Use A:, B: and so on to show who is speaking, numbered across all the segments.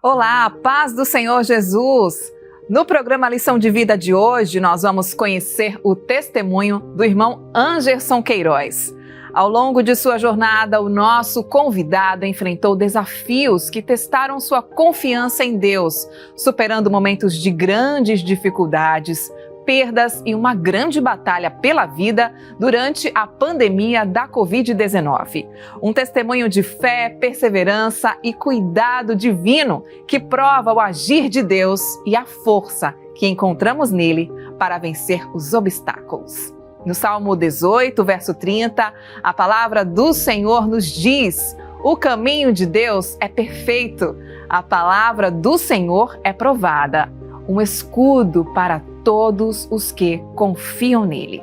A: Olá, paz do Senhor Jesus! No programa Lição de Vida de hoje, nós vamos conhecer o testemunho do irmão Anderson Queiroz. Ao longo de sua jornada, o nosso convidado enfrentou desafios que testaram sua confiança em Deus, superando momentos de grandes dificuldades, perdas e uma grande batalha pela vida durante a pandemia da Covid-19. Um testemunho de fé, perseverança e cuidado divino que prova o agir de Deus e a força que encontramos nele para vencer os obstáculos. No Salmo 18, verso 30, a palavra do Senhor nos diz: o caminho de Deus é perfeito, a palavra do Senhor é provada, um escudo para todos os que confiam nele.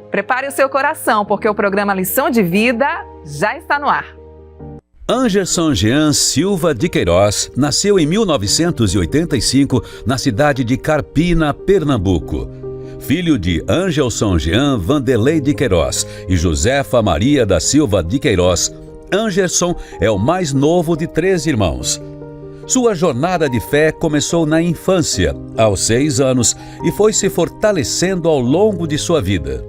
A: Prepare o seu coração, porque o programa Lição de Vida já está no ar.
B: Anderson Jean Silva de Queiroz nasceu em 1985 na cidade de Carpina, Pernambuco. Filho de Angelson Jean Vanderlei de Queiroz e Josefa Maria da Silva de Queiroz, Anderson é o mais novo de 3 irmãos. Sua jornada de fé começou na infância, aos 6 anos, e foi se fortalecendo ao longo de sua vida.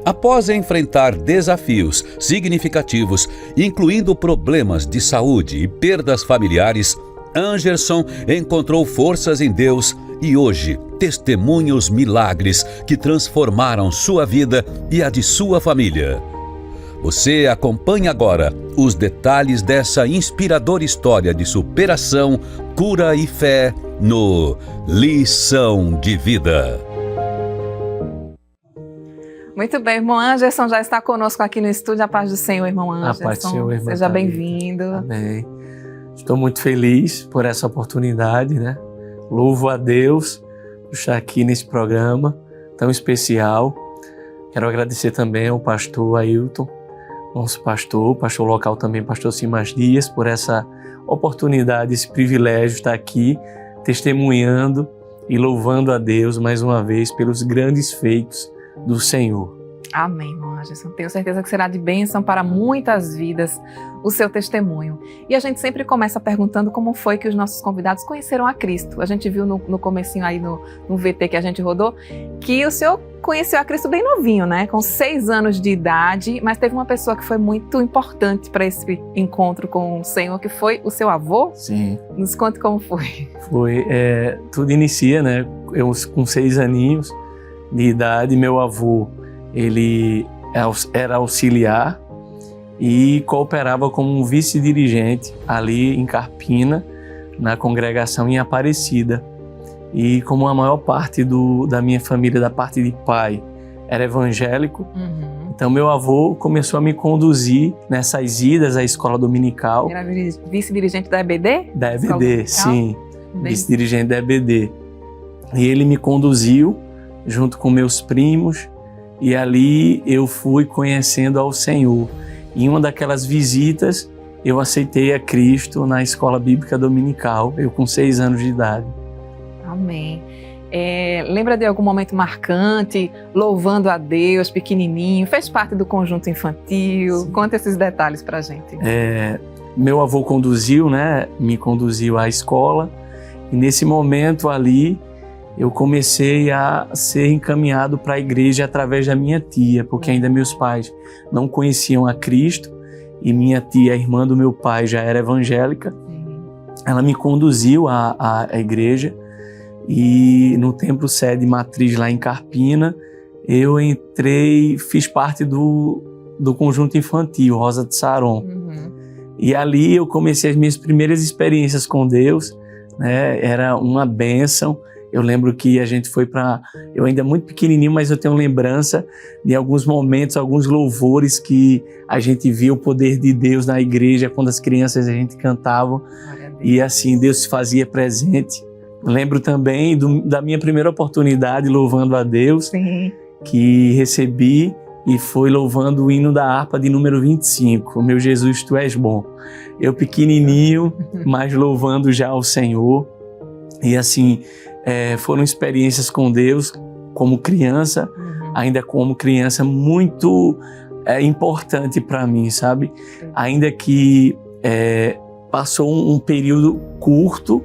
B: Após enfrentar desafios significativos, incluindo problemas de saúde e perdas familiares, Anderson encontrou forças em Deus e hoje testemunha os milagres que transformaram sua vida e a de sua família. Você acompanha agora os detalhes dessa inspiradora história de superação, cura e fé no Lição de Vida.
A: Muito bem, irmão Anderson já está conosco aqui no estúdio. A paz do Senhor, irmão Anderson.
C: A paz do Senhor, irmã.
A: Seja bem-vindo.
C: Amém. Estou muito feliz por essa oportunidade, né? Louvo a Deus por estar aqui nesse programa tão especial. Quero agradecer também ao pastor Ailton, nosso pastor local também, pastor Simas Dias, por essa oportunidade, esse privilégio de estar aqui testemunhando e louvando a Deus mais uma vez pelos grandes feitos do Senhor.
A: Amém, irmão Anderson. Tenho certeza que será de bênção para muitas vidas o seu testemunho. E a gente sempre começa perguntando como foi que os nossos convidados conheceram a Cristo. A gente viu no comecinho aí no VT que a gente rodou, que o senhor conheceu a Cristo bem novinho, né? Com 6 anos de idade, mas teve uma pessoa que foi muito importante para esse encontro com o Senhor, que foi o seu avô?
C: Sim.
A: Nos conte como foi.
C: Tudo inicia, né? Eu com 6 aninhos de idade, meu avô, ele era auxiliar e cooperava como um vice-dirigente ali em Carpina, na congregação em Aparecida. E como a maior parte da minha família, da parte de pai, era evangélico, então meu avô começou a me conduzir nessas idas à escola dominical.
A: Era vice-dirigente da EBD?
C: Da EBD, sim, vice-dirigente da EBD. E ele me conduziu junto com meus primos, e ali eu fui conhecendo ao Senhor. Em uma daquelas visitas, eu aceitei a Cristo na escola bíblica dominical, eu com 6 anos de idade.
A: Amém. Lembra de algum momento marcante, louvando a Deus, pequenininho, fez parte do conjunto infantil? Sim. Conta esses detalhes pra gente.
C: Meu avô me conduziu à escola, e nesse momento ali, eu comecei a ser encaminhado para a igreja através da minha tia, porque ainda meus pais não conheciam a Cristo, e minha tia, a irmã do meu pai, já era evangélica. Ela me conduziu à igreja, e no templo sede matriz lá em Carpina, eu entrei, fiz parte do conjunto infantil, Rosa de Saron. E ali eu comecei as minhas primeiras experiências com Deus, né? Era uma bênção. Eu lembro que a gente foi eu ainda muito pequenininho, mas eu tenho lembrança de alguns momentos, alguns louvores que a gente viu o poder de Deus na igreja, quando as crianças a gente cantava, e assim Deus se fazia presente. Lembro também da minha primeira oportunidade louvando a Deus, sim, que recebi, e foi louvando o hino da harpa de número 25, Meu Jesus, Tu És Bom. Eu pequenininho, mas louvando já ao Senhor. E assim, foram experiências com Deus como criança, ainda como criança, muito importante para mim, sabe? Ainda que passou um período curto,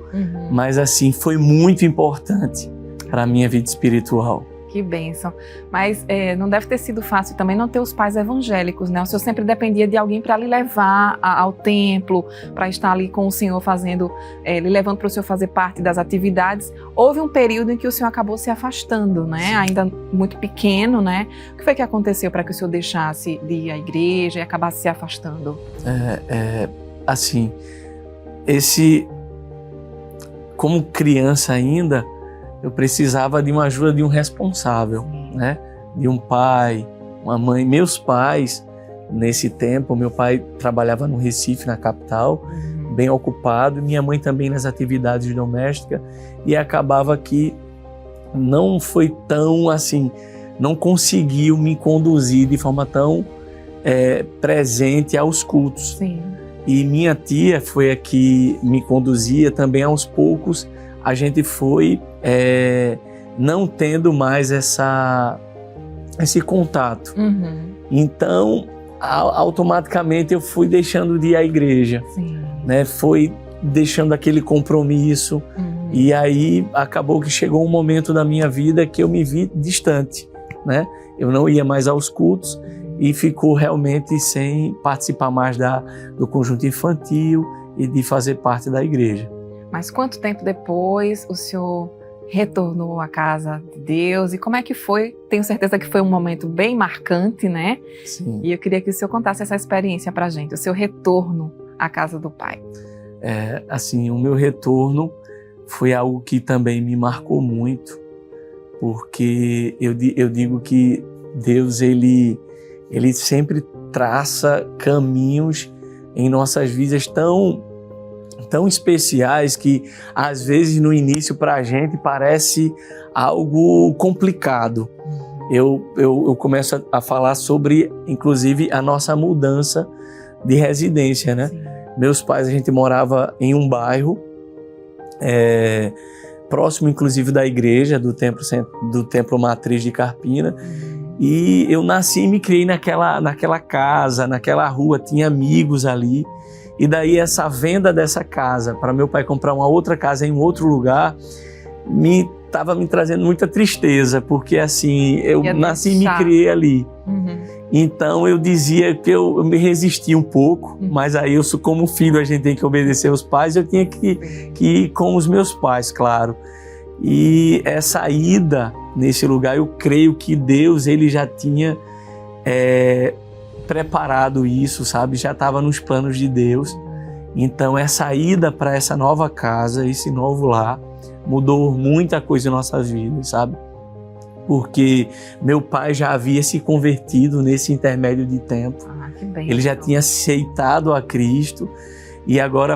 C: mas assim, foi muito importante para a minha vida espiritual.
A: Que bênção. Mas não deve ter sido fácil também não ter os pais evangélicos, né? O senhor sempre dependia de alguém para lhe levar ao templo, para estar ali com o senhor fazendo, lhe levando para o senhor fazer parte das atividades. Houve um período em que o senhor acabou se afastando, né? Sim. Ainda muito pequeno, né? O que foi que aconteceu para que o senhor deixasse de ir à igreja e acabasse se afastando?
C: Assim, como criança ainda, eu precisava de uma ajuda de um responsável, né? De um pai, uma mãe. Meus pais, nesse tempo, meu pai trabalhava no Recife, na capital, bem ocupado, e minha mãe também nas atividades domésticas, e acabava que não foi tão assim, não conseguiu me conduzir de forma tão presente aos cultos.
A: Sim.
C: E minha tia foi a que me conduzia também. Aos poucos a gente foi não tendo mais esse contato. Então, automaticamente eu fui deixando de ir à igreja.
A: Sim.
C: Né? Foi deixando aquele compromisso. E aí acabou que chegou um momento da minha vida que eu me vi distante, né? Eu não ia mais aos cultos e ficou realmente sem participar mais do conjunto infantil e de fazer parte da igreja.
A: Mas quanto tempo depois o senhor retornou à casa de Deus e como é que foi? Tenho certeza que foi um momento bem marcante, né?
C: Sim.
A: E eu queria que o senhor contasse essa experiência pra gente, o seu retorno à casa do Pai.
C: Assim, o meu retorno foi algo que também me marcou muito, porque eu digo que Deus, ele sempre traça caminhos em nossas vidas tão especiais que às vezes no início para a gente parece algo complicado. Eu começo a falar sobre, inclusive, a nossa mudança de residência, né?
A: Sim.
C: Meus pais, a gente morava em um bairro próximo, inclusive, da igreja, do Templo Matriz de Carpina. E eu nasci e me criei naquela casa, naquela rua, tinha amigos ali. E daí essa venda dessa casa, para meu pai comprar uma outra casa em um outro lugar, estava me trazendo muita tristeza, porque assim, eu nasci e me criei ali. Então eu dizia que eu me resistia um pouco, mas aí como filho a gente tem que obedecer aos pais, eu tinha que ir com os meus pais, claro. E essa ida nesse lugar, eu creio que Deus, ele já tinha preparado isso, sabe? Já estava nos planos de Deus. Então essa ida para essa nova casa, esse novo lar, mudou muita coisa em nossas vidas, sabe? Porque meu pai já havia se convertido nesse intermédio de tempo.
A: Que bem,
C: ele já tinha aceitado a Cristo e agora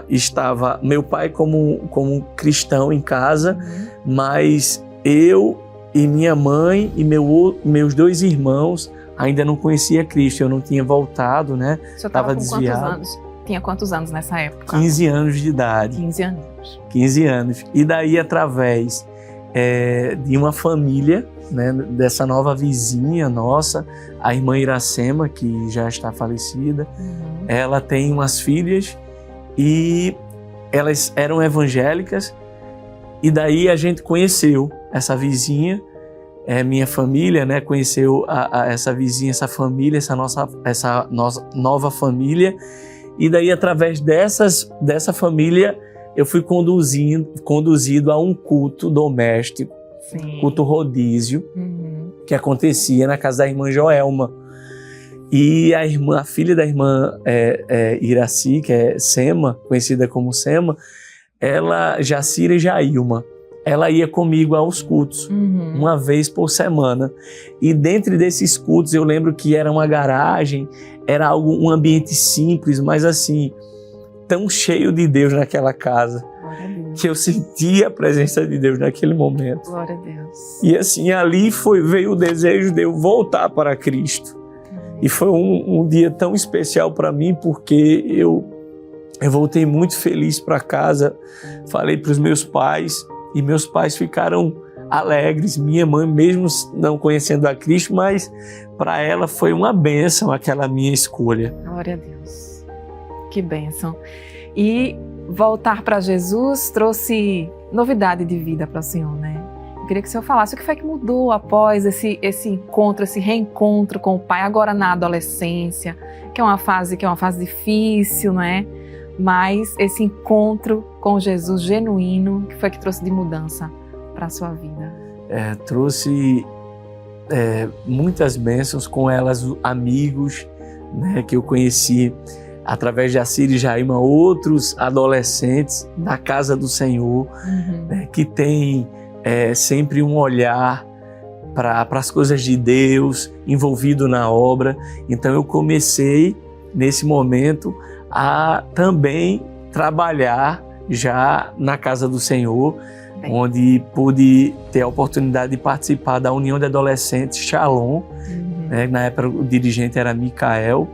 C: estava meu pai como cristão em casa, mas eu e minha mãe e meus 2 irmãos ainda não conhecia Cristo, eu não tinha voltado, né?
A: O senhor estava desviado. Quantos anos? Tinha quantos anos nessa época?
C: 15 anos de idade.
A: 15 anos.
C: 15 anos. E daí, através de uma família, né, dessa nova vizinha nossa, a irmã Iracema, que já está falecida, ela tem umas filhas e elas eram evangélicas, e daí a gente conheceu essa vizinha, minha família, né, conheceu essa vizinha, essa família, essa nossa nova família, e daí através dessa família eu fui conduzido a um culto doméstico,
A: Sim.
C: culto rodízio, que acontecia na casa da irmã Joelma. E a filha da irmã Iraci, que é Sema, conhecida como Sema, ela, Jacira e Jailma, ela ia comigo aos cultos, uma vez por semana. E dentro desses cultos eu lembro que era uma garagem, era um ambiente simples, mas assim, tão cheio de Deus naquela casa, que eu sentia a presença de Deus naquele momento.
A: Glória a Deus.
C: E assim, ali veio o desejo de eu voltar para Cristo. E foi um dia tão especial para mim, porque eu voltei muito feliz para casa, falei para os meus pais, e meus pais ficaram alegres. Minha mãe, mesmo não conhecendo a Cristo, mas para ela foi uma bênção aquela minha escolha.
A: Glória a Deus. Que bênção. E voltar para Jesus trouxe novidade de vida para o senhor, né? Eu queria que o senhor falasse o que foi que mudou após esse encontro, esse reencontro com o pai, agora na adolescência, que é uma fase difícil, não é? Mas esse encontro com Jesus genuíno, que foi que trouxe de mudança para a sua vida?
C: Trouxe muitas bênçãos, com elas amigos, né, que eu conheci através de Assir e Jaima, outros adolescentes da casa do Senhor, né, que tem sempre um olhar para as coisas de Deus, envolvido na obra. Então eu comecei nesse momento a também trabalhar já na casa do Senhor, onde pude ter a oportunidade de participar da União de Adolescentes Shalom, né? Na época o dirigente era Micael,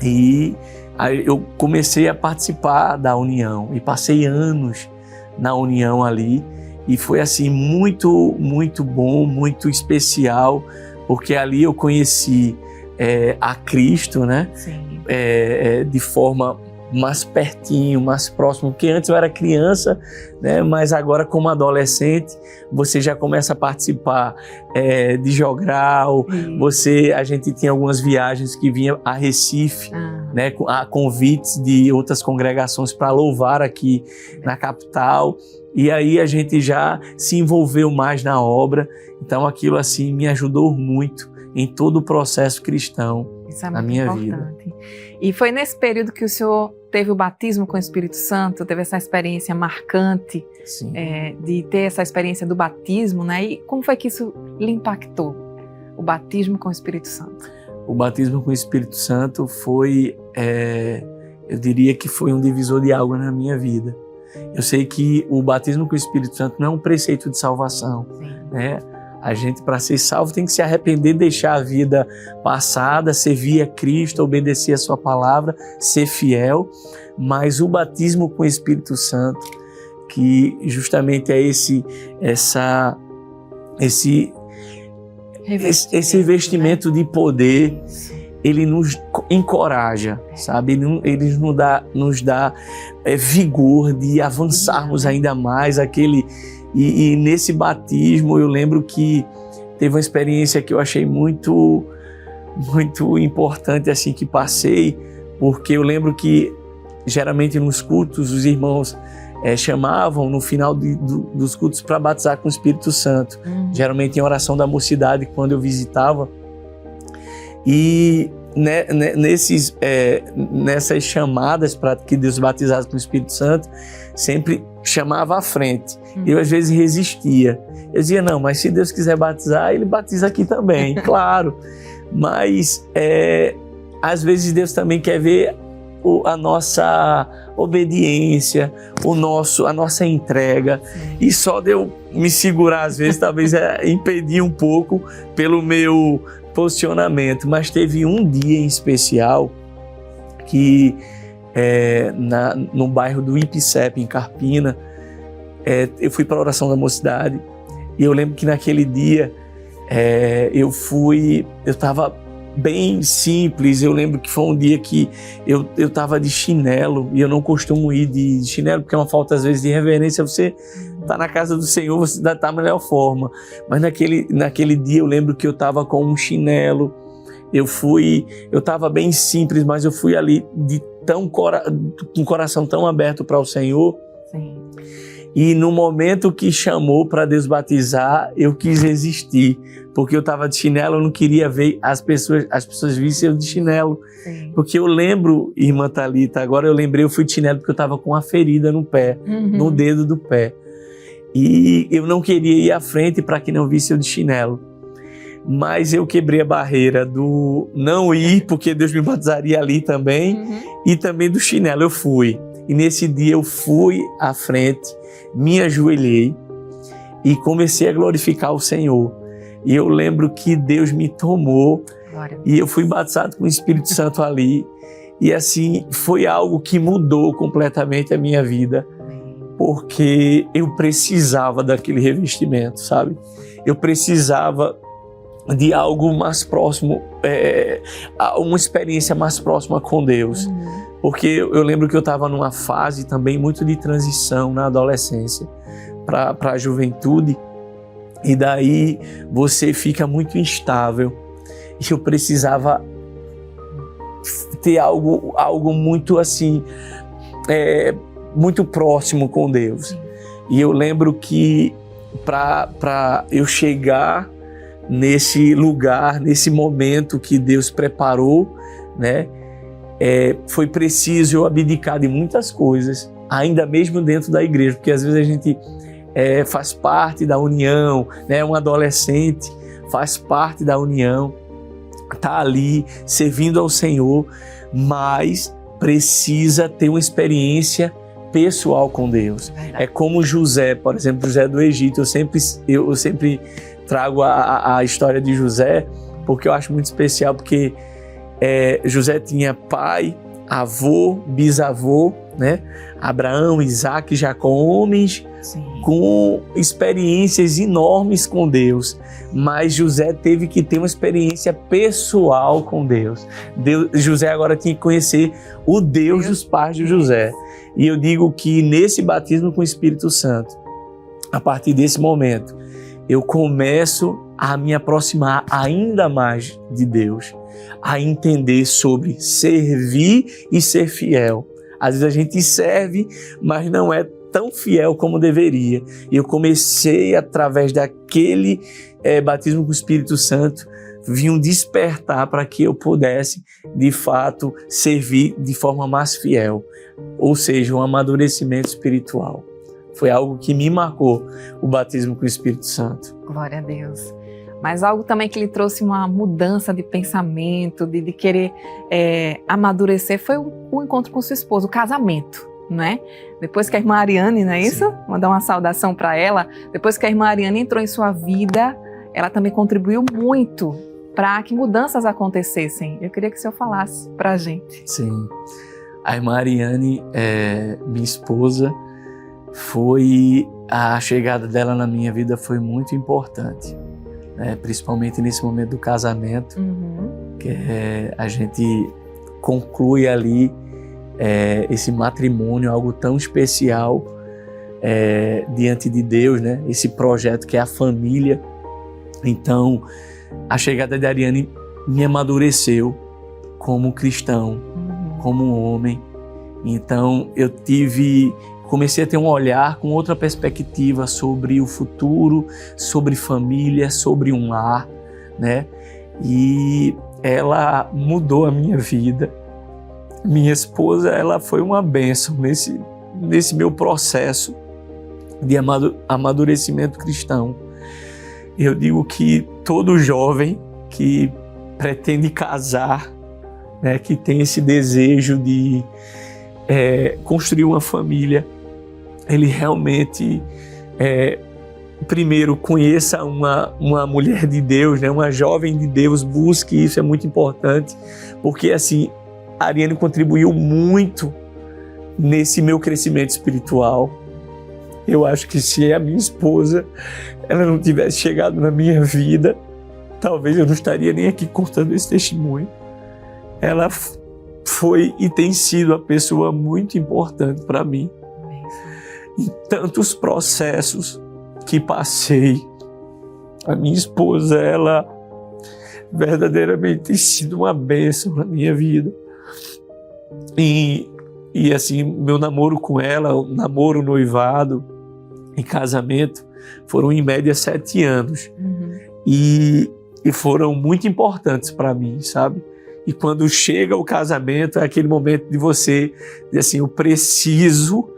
C: e aí eu comecei a participar da União e passei anos na União ali, e foi assim muito, muito bom, muito especial, porque ali eu conheci a Cristo, né? De forma mais pertinho, mais próximo, porque antes eu era criança, né? Mas agora como adolescente você já começa a participar de jogral, a gente tinha algumas viagens que vinha a Recife, né? A convites de outras congregações para louvar aqui na capital, e aí a gente já se envolveu mais na obra, então aquilo assim me ajudou muito em todo o processo cristão na minha vida.
A: E foi nesse período que o senhor teve o batismo com o Espírito Santo, teve essa experiência marcante de ter essa experiência do batismo, né? E como foi que isso lhe impactou, o batismo com o Espírito Santo?
C: O batismo com o Espírito Santo foi, eu diria que foi um divisor de água na minha vida. Eu sei que o batismo com o Espírito Santo não é um preceito de salvação, né? A gente, para ser salvo, tem que se arrepender, deixar a vida passada, servir a Cristo, obedecer a sua palavra, ser fiel. Mas o batismo com o Espírito Santo, que justamente é esse revestimento de poder, ele nos encoraja, sabe? Ele nos dá vigor de avançarmos ainda mais E nesse batismo eu lembro que teve uma experiência que eu achei muito, muito importante assim que passei, porque eu lembro que geralmente nos cultos os irmãos chamavam no final dos cultos para batizar com o Espírito Santo, geralmente em oração da mocidade quando eu visitava, e nessas chamadas para que Deus batizasse com o Espírito Santo, sempre chamava à frente. Eu às vezes resistia. Eu dizia, não, mas se Deus quiser batizar, Ele batiza aqui também, claro. Mas às vezes Deus também quer ver a nossa obediência, a nossa entrega. E só de eu me segurar às vezes, talvez impedir um pouco pelo meu posicionamento. Mas teve um dia em especial que no bairro do Ipicep, em Carpina, eu fui para a oração da mocidade, e eu lembro que naquele dia eu estava bem simples. Eu lembro que foi um dia que eu estava de chinelo, e eu não costumo ir de chinelo, porque é uma falta às vezes de reverência. Você está na casa do Senhor, você está da melhor forma, mas naquele dia eu lembro que eu estava com um chinelo. Eu estava bem simples, mas eu fui ali com o coração tão aberto para o Senhor.
A: Sim.
C: E no momento que chamou para Deus batizar, eu quis resistir, porque eu estava de chinelo, eu não queria ver as pessoas vissem eu de chinelo.
A: Sim.
C: Porque eu lembro, irmã Thalita, agora eu fui de chinelo porque eu estava com uma ferida no pé, no dedo do pé. E eu não queria ir à frente para que não visse eu de chinelo. Mas eu quebrei a barreira do não ir, porque Deus me batizaria ali também, e também do chinelo. Eu fui. E nesse dia eu fui à frente, me ajoelhei e comecei a glorificar o Senhor. E eu lembro que Deus me tomou, e eu fui batizado com o Espírito Santo ali. E assim, foi algo que mudou completamente a minha vida, porque eu precisava daquele revestimento, sabe? Eu precisava de algo mais próximo, uma experiência mais próxima com Deus. Porque eu lembro que eu estava numa fase também muito de transição na adolescência para a juventude, e daí você fica muito instável, e eu precisava ter algo muito assim, muito próximo com Deus. E eu lembro que para eu chegar nesse lugar, nesse momento que Deus preparou, né, foi preciso eu abdicar de muitas coisas, ainda mesmo dentro da igreja, porque às vezes a gente faz parte da união, né, um adolescente faz parte da união, está ali servindo ao Senhor, mas precisa ter uma experiência pessoal com Deus. É como José, por exemplo, José do Egito. Eu sempre trago a história de José, porque eu acho muito especial, porque José tinha pai, avô, bisavô, né? Abraão, Isaac, Jacó, homens com experiências enormes com Deus, mas José teve que ter uma experiência pessoal com Deus. José agora tinha que conhecer o Deus dos pais de José. E eu digo que nesse batismo com o Espírito Santo, a partir desse momento, eu começo a me aproximar ainda mais de Deus, a entender sobre servir e ser fiel. Às vezes a gente serve, mas não é tão fiel como deveria. E eu comecei, através daquele batismo com o Espírito Santo, vir um despertar para que eu pudesse, de fato, servir de forma mais fiel. Ou seja, um amadurecimento espiritual. Foi algo que me marcou, o batismo com o Espírito Santo.
A: Glória a Deus. Mas algo também que lhe trouxe uma mudança de pensamento, de querer amadurecer, foi o encontro com sua esposa, o casamento, né? Depois que a irmã Ariane, não é isso? Sim. Mandar uma saudação para ela. Depois que a irmã Ariane entrou em sua vida, ela também contribuiu muito para que mudanças acontecessem. Eu queria que o senhor falasse para a gente.
C: Sim. A irmã Ariane, minha esposa, a chegada dela na minha vida foi muito importante, né? Principalmente nesse momento do casamento, que a gente conclui ali esse matrimônio, algo tão especial diante de Deus, né? Esse projeto que é a família. Então, a chegada de Ariane me amadureceu como cristão, como um homem. Então, comecei a ter um olhar com outra perspectiva sobre o futuro, sobre família, sobre um lar, né? E ela mudou a minha vida. Minha esposa, ela foi uma bênção nesse meu processo de amadurecimento cristão. Eu digo que todo jovem que pretende casar, né, que tem esse desejo de construir uma família, ele realmente primeiro conheça uma mulher de Deus, né, uma jovem de Deus, busque isso, é muito importante, porque assim, a Ariane contribuiu muito nesse meu crescimento espiritual. Eu acho que se a minha esposa ela não tivesse chegado na minha vida, talvez eu não estaria nem aqui contando esse testemunho. Ela foi e tem sido a pessoa muito importante para mim. Em tantos processos que passei, a minha esposa, ela verdadeiramente tem sido uma bênção na minha vida. E assim, meu namoro com ela, o namoro, noivado e casamento, foram em média 7 anos. E foram muito importantes para mim, sabe? E quando chega o casamento, é aquele momento de você dizer assim, eu preciso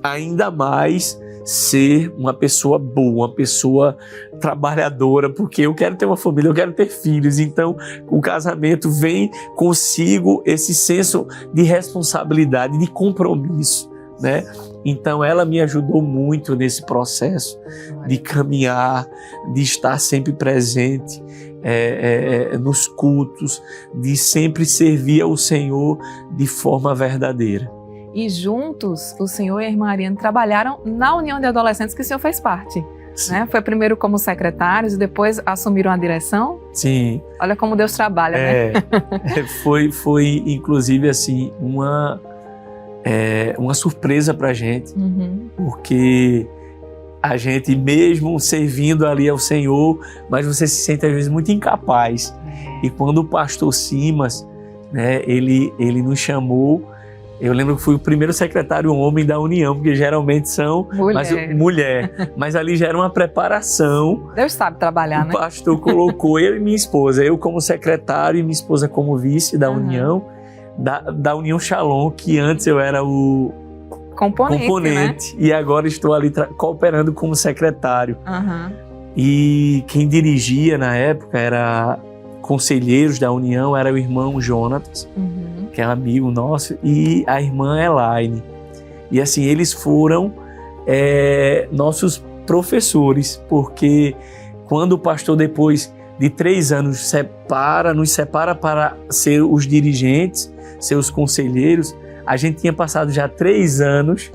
C: ainda mais ser uma pessoa boa, uma pessoa trabalhadora, porque eu quero ter uma família, eu quero ter filhos. Então, o casamento vem consigo esse senso de responsabilidade, de compromisso, né? Então, ela me ajudou muito nesse processo de caminhar, de estar sempre presente nos cultos, de sempre servir ao Senhor de forma verdadeira.
A: E juntos, o senhor e a irmã Ariane trabalharam na União de Adolescentes que o senhor fez parte, né? Foi primeiro como secretários e depois assumiram a direção?
C: Sim.
A: Olha como Deus trabalha, né?
C: Foi inclusive assim uma surpresa pra gente, porque a gente mesmo servindo ali ao Senhor, mas você se sente às vezes muito incapaz. E quando o pastor Simas, né, ele nos chamou, eu lembro que fui o primeiro secretário homem da União, porque geralmente são mulher. Mas ali já era uma preparação.
A: Deus sabe trabalhar, né?
C: O pastor colocou eu e minha esposa, eu como secretário e minha esposa como vice da União, da União Shalom, que antes eu era o componente, né? E agora estou ali cooperando como secretário. E quem dirigia na época era conselheiros da União, era o irmão Jonatas, que é amigo nosso, e a irmã Elaine. E assim, eles foram nossos professores, porque quando o pastor, depois de 3 anos, nos separa para ser os dirigentes, ser os conselheiros, a gente tinha passado já 3 anos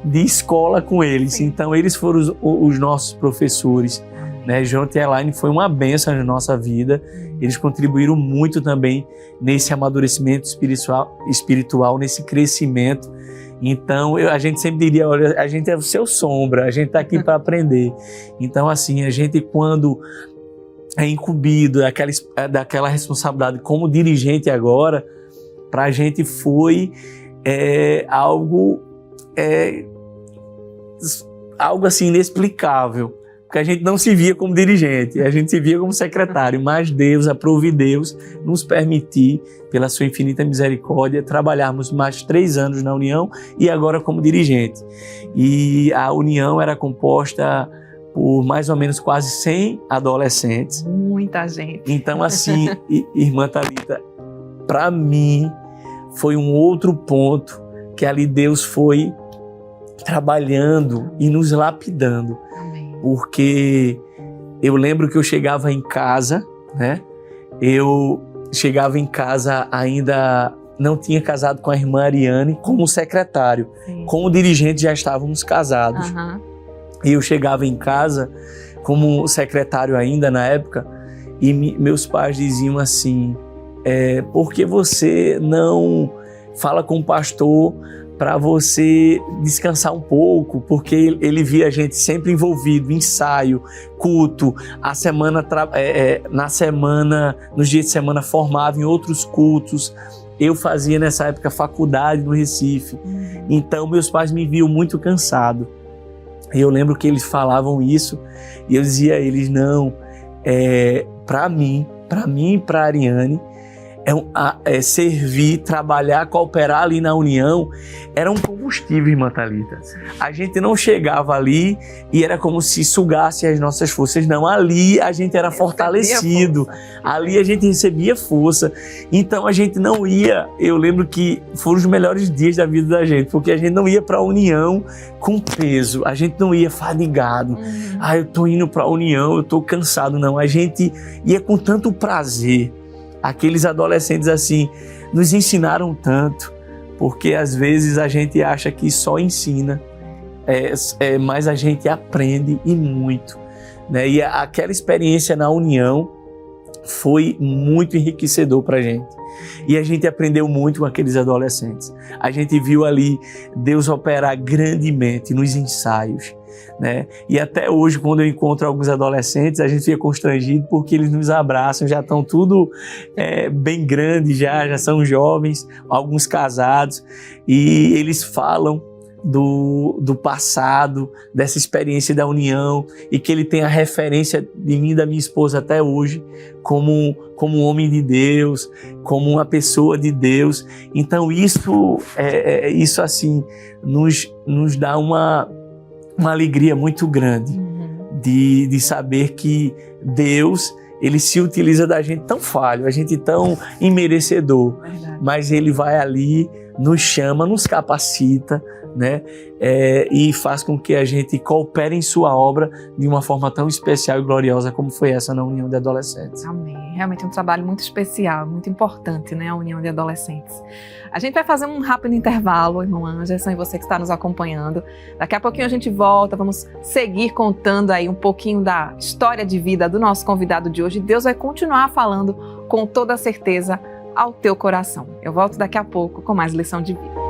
C: de escola com eles. Sim. Então eles foram os nossos professores, né? Jonathan e Elaine foi uma bênção na nossa vida. Eles contribuíram muito também nesse amadurecimento espiritual, nesse crescimento. Então a gente sempre diria, olha, a gente é o seu sombra, a gente está aqui para aprender. Então assim, a gente quando é incumbido daquela responsabilidade como dirigente agora, para a gente foi algo assim inexplicável, porque a gente não se via como dirigente, a gente se via como secretário, mas Deus, aprove Deus, nos permitir, pela sua infinita misericórdia, trabalharmos mais 3 anos na União e agora como dirigente. E a União era composta por mais ou menos quase 100 adolescentes.
A: Muita gente.
C: Então assim, irmã Thalita, para mim foi um outro ponto que ali Deus foi trabalhando e nos lapidando.
A: Amém.
C: Porque eu lembro que eu chegava em casa, né? Eu chegava em casa, ainda não tinha casado com a irmã Ariane como secretário. Sim. Como dirigente já estávamos casados. E eu chegava em casa como secretário ainda na época e meus pais diziam assim, por que você não fala com o pastor para você descansar um pouco, porque ele via a gente sempre envolvido, ensaio, culto, a semana, na semana, nos dias de semana formava em outros cultos. Eu fazia nessa época faculdade no Recife, então meus pais me viam muito cansado. Eu lembro que eles falavam isso e eu dizia a eles, não, para mim e para a Ariane, servir, trabalhar, cooperar ali na União era um combustível, irmã Thalita. A gente não chegava ali e era como se sugasse as nossas forças, não, ali a gente era fortalecido, ali a gente recebia força, então a gente não ia, eu lembro que foram os melhores dias da vida da gente, porque a gente não ia para a União com peso, a gente não ia fadigado, eu tô indo para a União, eu tô cansado, não, a gente ia com tanto prazer. Aqueles adolescentes assim nos ensinaram tanto, porque às vezes a gente acha que só ensina, mas a gente aprende e muito, né? E aquela experiência na União foi muito enriquecedor para a gente. E a gente aprendeu muito com aqueles adolescentes. A gente viu ali Deus operar grandemente nos ensaios, né? E até hoje, quando eu encontro alguns adolescentes, a gente fica constrangido porque eles nos abraçam, já estão tudo bem grandes, já são jovens, alguns casados, e eles falam do passado, dessa experiência da União, e que ele tem a referência de mim e da minha esposa até hoje como um homem de Deus, como uma pessoa de Deus. Então isso assim nos dá uma alegria muito grande de saber que Deus, ele se utiliza da gente tão falho, a gente tão imerecedor, mas ele vai ali, nos chama, nos capacita, né? E faz com que a gente coopere em sua obra de uma forma tão especial e gloriosa como foi essa na União de Adolescentes.
A: Amém. realmente é um trabalho muito especial, muito importante, né? A união de adolescentes. A gente vai fazer um rápido intervalo, irmão Anderson, e você que está nos acompanhando. Daqui a pouquinho a gente volta, vamos seguir contando aí um pouquinho da história de vida do nosso convidado de hoje. Deus vai continuar falando com toda certeza ao teu coração. Eu volto daqui a pouco com mais lição de vida.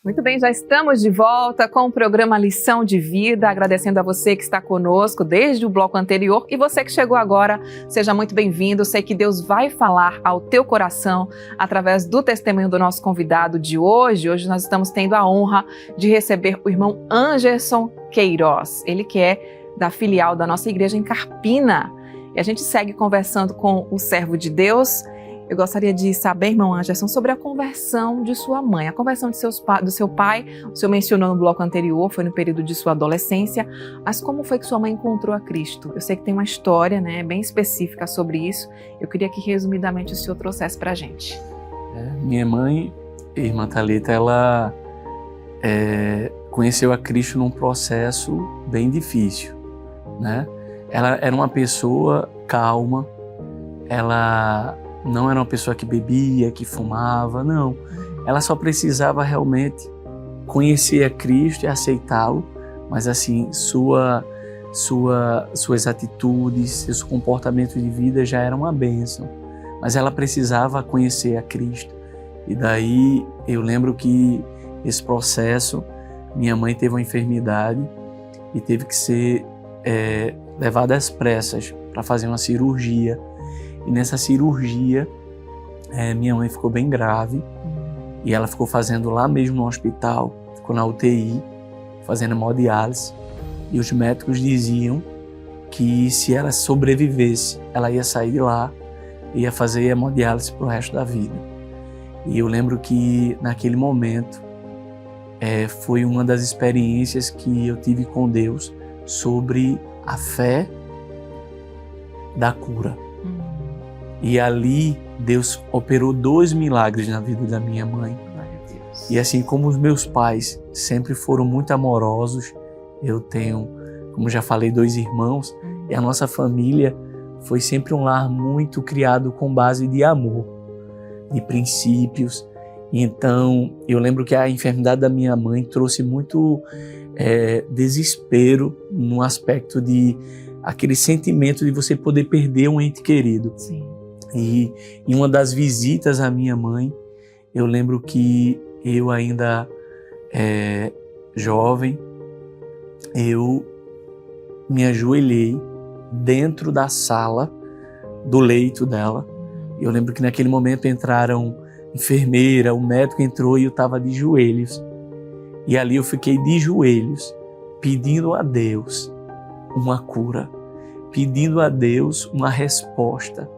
A: Muito bem, já estamos de volta com o programa Lição de Vida, agradecendo a você que está conosco desde o bloco anterior e você que chegou agora, seja muito bem-vindo. Sei que Deus vai falar ao teu coração através do testemunho do nosso convidado de hoje. Hoje nós estamos tendo a honra de receber o irmão Anderson Queiroz, ele que é da filial da nossa igreja em Carpina. E a gente segue conversando com o servo de Deus. Eu gostaria de saber, irmão Anderson, sobre a conversão de sua mãe, a conversão de do seu pai. O senhor mencionou no bloco anterior, foi no período de sua adolescência, mas como foi que sua mãe encontrou a Cristo? Eu sei que tem uma história, né, bem específica sobre isso. Eu queria que resumidamente o senhor trouxesse para a gente.
C: Minha mãe, irmã Thalita, ela conheceu a Cristo num processo bem difícil, né? Ela era uma pessoa calma, ela não era uma pessoa que bebia, que fumava, não. Ela só precisava realmente conhecer a Cristo e aceitá-lo, mas assim, suas atitudes, seus comportamentos de vida já eram uma bênção. Mas ela precisava conhecer a Cristo. E daí eu lembro que esse processo, minha mãe teve uma enfermidade e teve que ser levada às pressas para fazer uma cirurgia. E nessa cirurgia, minha mãe ficou bem grave e ela ficou fazendo lá mesmo no hospital, ficou na UTI, fazendo hemodiálise. E os médicos diziam que se ela sobrevivesse, ela ia sair de lá e ia fazer hemodiálise pro resto da vida. E eu lembro que naquele momento foi uma das experiências que eu tive com Deus sobre a fé da cura. E ali Deus operou 2 milagres na vida da minha mãe. E assim como os meus pais sempre foram muito amorosos, eu tenho, como já falei, 2 irmãos, e a nossa família foi sempre um lar muito criado com base de amor, de princípios. E então eu lembro que a enfermidade da minha mãe trouxe muito desespero no aspecto de aquele sentimento de você poder perder um ente querido.
A: Sim.
C: E em uma das visitas à minha mãe, eu lembro que eu ainda jovem, eu me ajoelhei dentro da sala do leito dela. Eu lembro que naquele momento entraram enfermeira, o médico entrou e eu estava de joelhos. E ali eu fiquei de joelhos, pedindo a Deus uma cura, pedindo a Deus uma resposta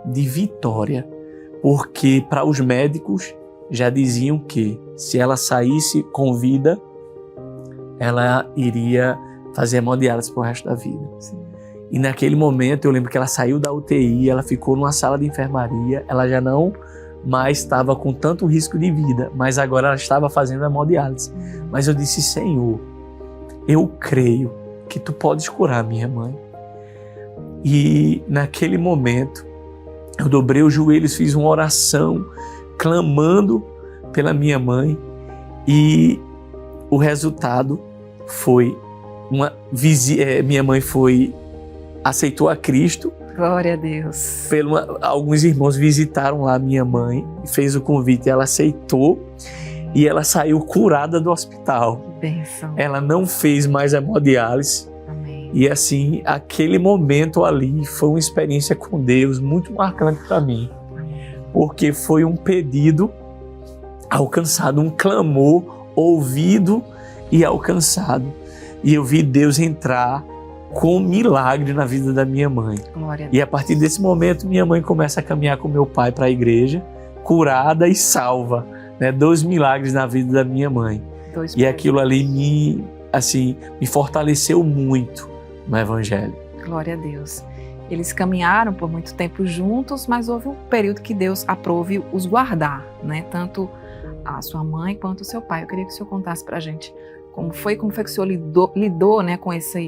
C: de vitória, porque para os médicos já diziam que se ela saísse com vida, ela iria fazer hemodiálise pro resto da vida. Sim. E naquele momento eu lembro que ela saiu da UTI, ela ficou numa sala de enfermaria, ela já não mais estava com tanto risco de vida, mas agora ela estava fazendo hemodiálise. Mas eu disse: Senhor, eu creio que Tu podes curar minha mãe. E naquele momento eu dobrei os joelhos, fiz uma oração, clamando pela minha mãe, e o resultado foi minha mãe aceitou a Cristo.
A: Glória a Deus.
C: Alguns irmãos visitaram lá minha mãe, fez o convite, ela aceitou e ela saiu curada do hospital.
A: Que bênção.
C: Ela não fez mais hemodiálise. E assim, aquele momento ali foi uma experiência com Deus muito marcante para mim, porque foi um pedido alcançado, um clamor ouvido e alcançado. E eu vi Deus entrar com um milagre na vida da minha mãe. E a partir desse momento, minha mãe começa a caminhar com meu pai para a igreja, curada e salva, né? 2 milagres na vida da minha mãe. E aquilo ali me fortaleceu muito no Evangelho.
A: Glória a Deus. Eles caminharam por muito tempo juntos, mas houve um período que Deus aprove os guardar, né? Tanto a sua mãe quanto o seu pai. Eu queria que o senhor contasse pra gente como foi que o senhor lidou, né, com essa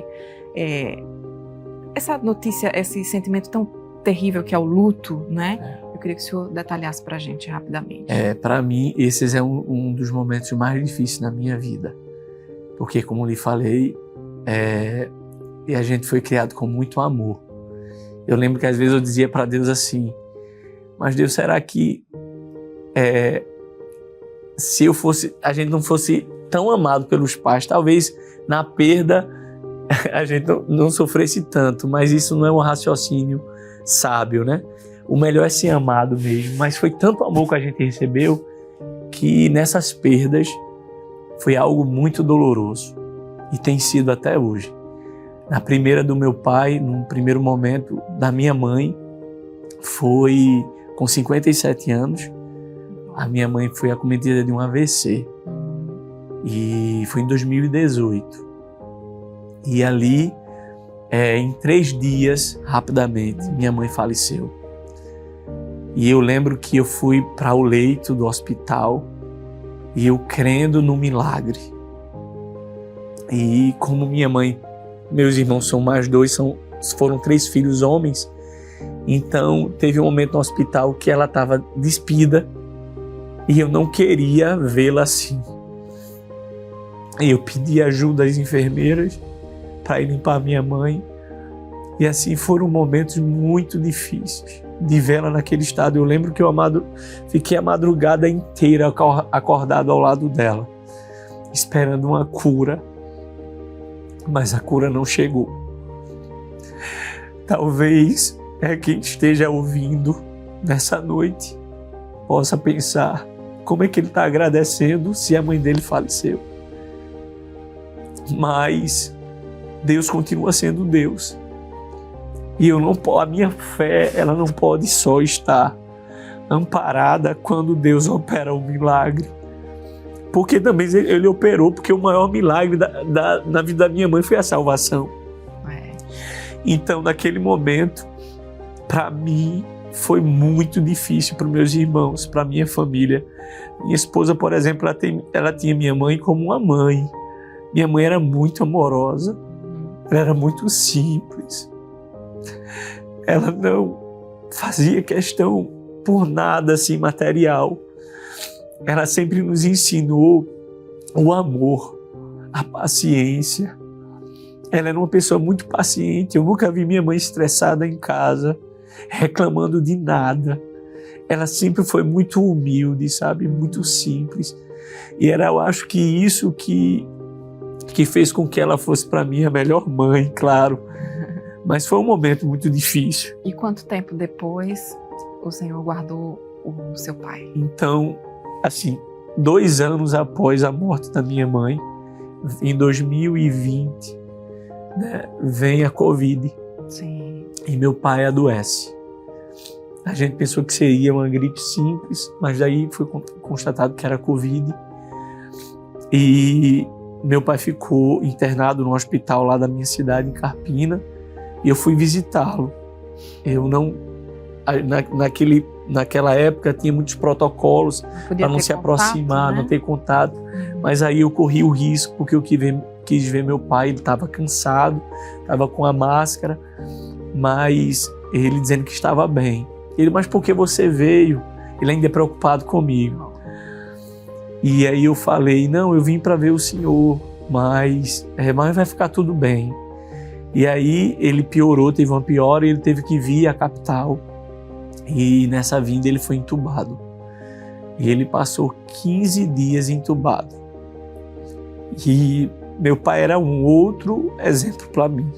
A: notícia, esse sentimento tão terrível que é o luto, né? Eu queria que o senhor detalhasse pra gente rapidamente.
C: Para mim, esse é um dos momentos mais difíceis na minha vida. Porque, como lhe falei, e a gente foi criado com muito amor. Eu lembro que às vezes eu dizia para Deus assim, mas Deus, será que se a gente não fosse tão amado pelos pais, talvez na perda a gente não sofresse tanto, mas isso não é um raciocínio sábio, né? O melhor é ser amado mesmo, mas foi tanto amor que a gente recebeu que nessas perdas foi algo muito doloroso e tem sido até hoje. Na primeira do meu pai, no primeiro momento da minha mãe, foi com 57 anos. A minha mãe foi acometida de um AVC e foi em 2018. E ali, em 3 dias, rapidamente, minha mãe faleceu. E eu lembro que eu fui para o leito do hospital e eu crendo no milagre. E como minha mãe, meus irmãos são mais 2, foram 3 filhos homens, então teve um momento no hospital que ela estava despida e eu não queria vê-la assim. E eu pedi ajuda às enfermeiras para ir limpar minha mãe. E assim foram momentos muito difíceis de vê-la naquele estado. Eu lembro que eu fiquei a madrugada inteira acordado ao lado dela, esperando uma cura, mas a cura não chegou. Talvez quem esteja ouvindo nessa noite possa pensar como é que ele está agradecendo se a mãe dele faleceu. Mas Deus continua sendo Deus. E a minha fé, ela não pode só estar amparada quando Deus opera um milagre. Porque também ele operou, porque o maior milagre na vida da minha mãe foi a salvação. Então, naquele momento, para mim, foi muito difícil para os meus irmãos, para a minha família. Minha esposa, por exemplo, ela tinha minha mãe como uma mãe. Minha mãe era muito amorosa, ela era muito simples. Ela não fazia questão por nada assim material. Ela sempre nos ensinou o amor, a paciência. Ela era uma pessoa muito paciente. Eu nunca vi minha mãe estressada em casa, reclamando de nada. Ela sempre foi muito humilde, sabe? Muito simples. E eu acho que isso que fez com que ela fosse para mim a melhor mãe, claro. Mas foi um momento muito difícil.
A: E quanto tempo depois o Senhor guardou o seu pai?
C: Então, assim, 2 anos após a morte da minha mãe, em 2020, né, vem a Covid.
A: Sim.
C: E meu pai adoece. A gente pensou que seria uma gripe simples, mas daí foi constatado que era Covid. E meu pai ficou internado no hospital lá da minha cidade, em Carpina, e eu fui visitá-lo. Eu não... Naquela época tinha muitos protocolos para não se aproximar, né? Não ter contato. Mas aí eu corri o risco, porque eu quis ver meu pai, ele estava cansado, estava com a máscara, mas ele dizendo que estava bem. Mas por que você veio? Ele ainda é preocupado comigo. E aí eu falei, não, eu vim para ver o senhor, mas vai ficar tudo bem. E aí ele piorou, teve uma piora e ele teve que vir à capital. E nessa vinda ele foi entubado. E ele passou 15 dias entubado. E meu pai era um outro exemplo para mim.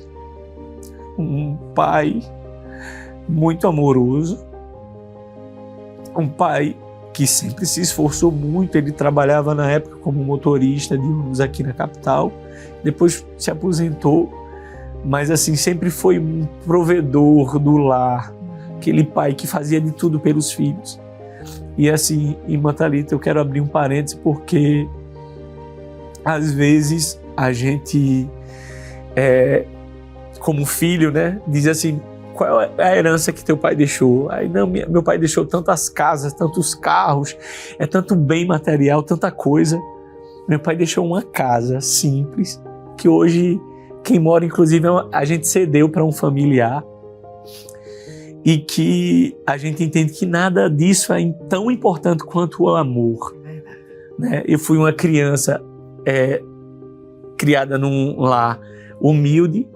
C: Um pai muito amoroso. Um pai que sempre se esforçou muito. Ele trabalhava na época como motorista de ônibus aqui na capital. Depois se aposentou. Mas assim, sempre foi um provedor do lar. Aquele pai que fazia de tudo pelos filhos. E assim, irmã Thalita, eu quero abrir um parêntese porque às vezes a gente, como filho, né, diz assim, qual é a herança que teu pai deixou? Aí, não, meu pai deixou tantas casas, tantos carros, tanto bem material, tanta coisa. Meu pai deixou uma casa simples, que hoje quem mora, inclusive, a gente cedeu para um familiar, e que a gente entende que nada disso é tão importante quanto o amor. Né? Eu fui uma criança criada num lar humilde,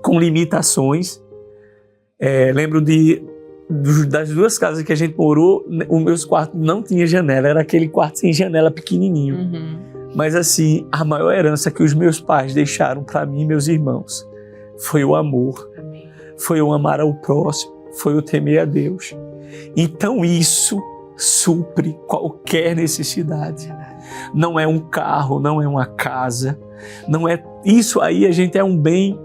C: com limitações. Lembro das 2 casas que a gente morou, os meus quartos não tinha janela, era aquele quarto sem janela pequenininho.
A: Uhum.
C: Mas assim, a maior herança que os meus pais deixaram para mim e meus irmãos foi o amor.
A: Amém.
C: Foi o amar ao próximo, foi o temer a Deus. Então isso supre qualquer necessidade. Não é um carro, não é uma casa, não é isso aí. A gente é um bem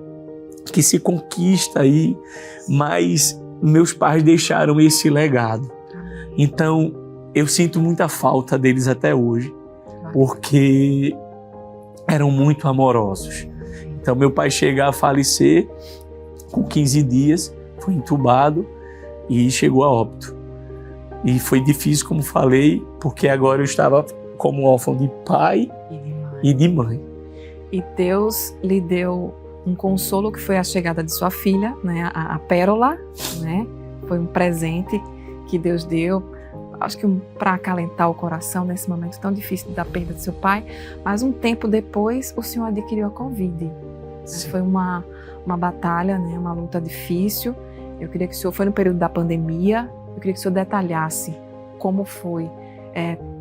C: que se conquista aí, mas meus pais deixaram esse legado. Então eu sinto muita falta deles até hoje, porque eram muito amorosos. Então meu pai chega a falecer com 15 dias, foi entubado e chegou a óbito. E foi difícil, como falei, porque agora eu estava como órfão de pai e de mãe.
A: E Deus lhe deu um consolo, que foi a chegada de sua filha, né, a Pérola, né? Foi um presente que Deus deu, acho que para acalentar o coração nesse momento tão difícil da perda de seu pai. Mas um tempo depois, o senhor adquiriu a Covid. Foi uma batalha, né, uma luta difícil. Eu queria que o senhor, foi no período da pandemia, eu queria que o senhor detalhasse como foi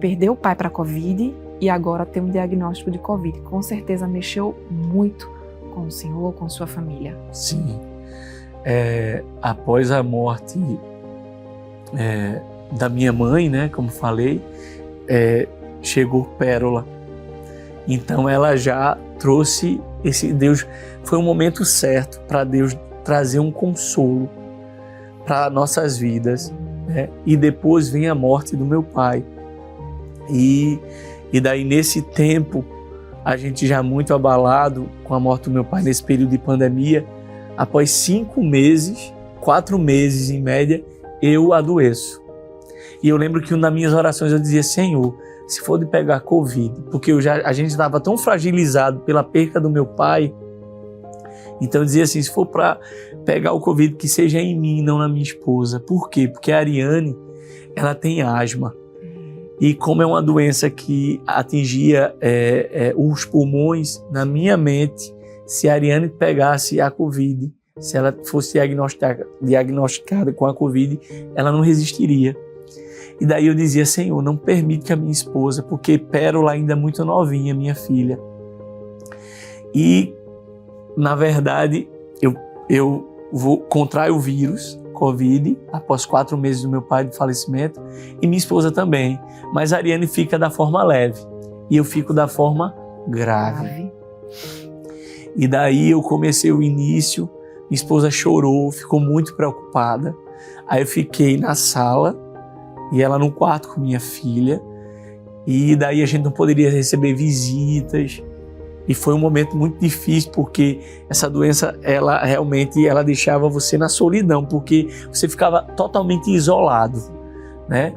A: perder o pai para a Covid e agora ter um diagnóstico de Covid. Com certeza mexeu muito com o senhor, com sua família.
C: Sim. Após a morte da minha mãe, né, como falei, chegou Pérola. Então ela já trouxe Deus, foi um momento certo para Deus trazer um consolo para nossas vidas, né? E depois vem a morte do meu pai. E daí nesse tempo, a gente já muito abalado com a morte do meu pai nesse período de pandemia, após 5 meses, 4 meses em média, eu adoeço. E eu lembro que nas minhas orações eu dizia: Senhor, se for de pegar Covid, porque a gente estava tão fragilizado pela perca do meu pai, então eu dizia assim: se for para pegar o Covid, que seja em mim, não na minha esposa. Por quê? Porque a Ariane, ela tem asma. E como é uma doença que atingia os pulmões, na minha mente, se a Ariane pegasse a Covid, se ela fosse diagnosticada com a Covid, ela não resistiria. E daí eu dizia: Senhor, não permite que a minha esposa, porque Pérola ainda é muito novinha, minha filha. E, na verdade, eu contraio o vírus, Covid, após 4 meses do meu pai de falecimento, e minha esposa também. Mas a Ariane fica da forma leve e eu fico da forma grave. E daí eu comecei o início, minha esposa chorou, ficou muito preocupada. Aí eu fiquei na sala e ela no quarto com minha filha, e daí a gente não poderia receber visitas. E foi um momento muito difícil, porque essa doença, ela realmente deixava você na solidão, porque você ficava totalmente isolado, né?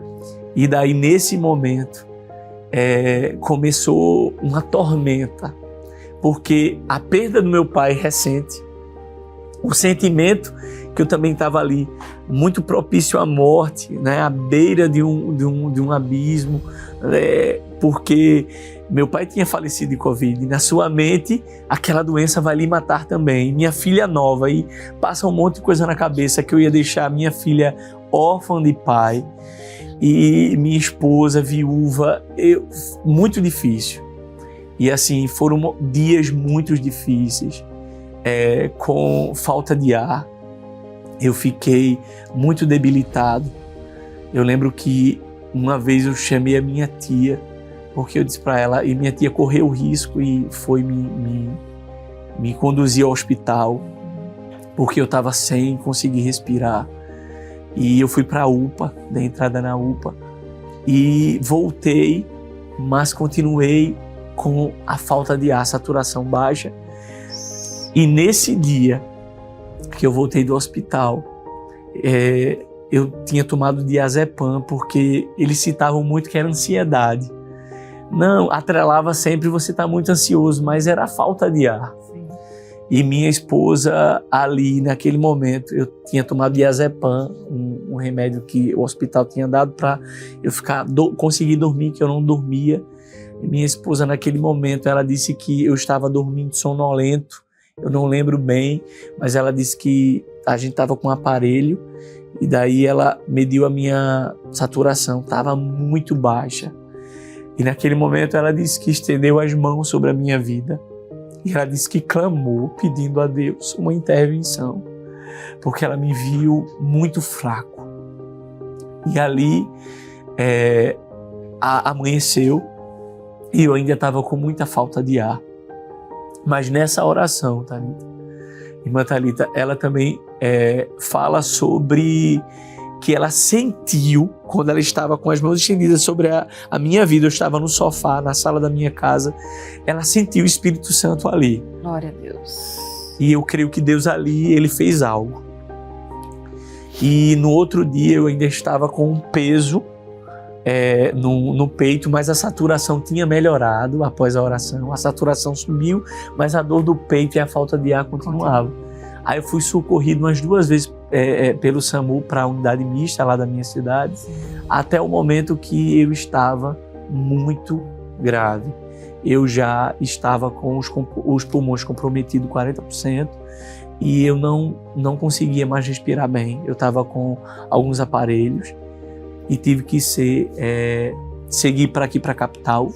C: E daí, nesse momento, começou uma tormenta, porque a perda do meu pai recente, o sentimento que eu também estava ali, muito propício à morte, né? À beira de um abismo, porque meu pai tinha falecido de Covid, e na sua mente aquela doença vai lhe matar também. Minha filha nova, e passa um monte de coisa na cabeça, que eu ia deixar minha filha órfã de pai e minha esposa viúva, muito difícil. E assim, foram dias muito difíceis, com falta de ar. Eu fiquei muito debilitado. Eu lembro que uma vez eu chamei a minha tia, porque eu disse para ela, e minha tia correu o risco e foi me conduzir ao hospital, porque eu estava sem conseguir respirar. E eu fui para a UPA, da entrada na UPA, e voltei, mas continuei com a falta de ar, saturação baixa. E nesse dia que eu voltei do hospital, eu tinha tomado diazepam, porque eles citavam muito que era ansiedade. Não, atrelava sempre você está muito ansioso, mas era a falta de ar.
A: Sim.
C: E minha esposa ali, naquele momento, eu tinha tomado diazepam, um remédio que o hospital tinha dado para eu conseguir dormir, que eu não dormia. E minha esposa, naquele momento, ela disse que eu estava dormindo sonolento, eu não lembro bem, mas ela disse que a gente estava com um aparelho, e daí ela mediu a minha saturação, estava muito baixa. E naquele momento ela disse que estendeu as mãos sobre a minha vida. E ela disse que clamou, pedindo a Deus uma intervenção, porque ela me viu muito fraco. E ali amanheceu e eu ainda estava com muita falta de ar. Mas nessa oração, Thalita, irmã Thalita, ela também fala sobre que ela sentiu, quando ela estava com as mãos estendidas sobre a minha vida, eu estava no sofá, na sala da minha casa, ela sentiu o Espírito Santo ali.
A: Glória a Deus.
C: E eu creio que Deus ali, Ele fez algo. E no outro dia eu ainda estava com um peso no peito, mas a saturação tinha melhorado após a oração. A saturação subiu, mas a dor do peito e a falta de ar continuava. Aí eu fui socorrido umas 2 vezes pelo SAMU para a unidade mista lá da minha cidade, até o momento que eu estava muito grave. Eu já estava com os pulmões comprometidos 40% e eu não conseguia mais respirar bem. Eu estava com alguns aparelhos e tive que seguir para aqui, para a capital,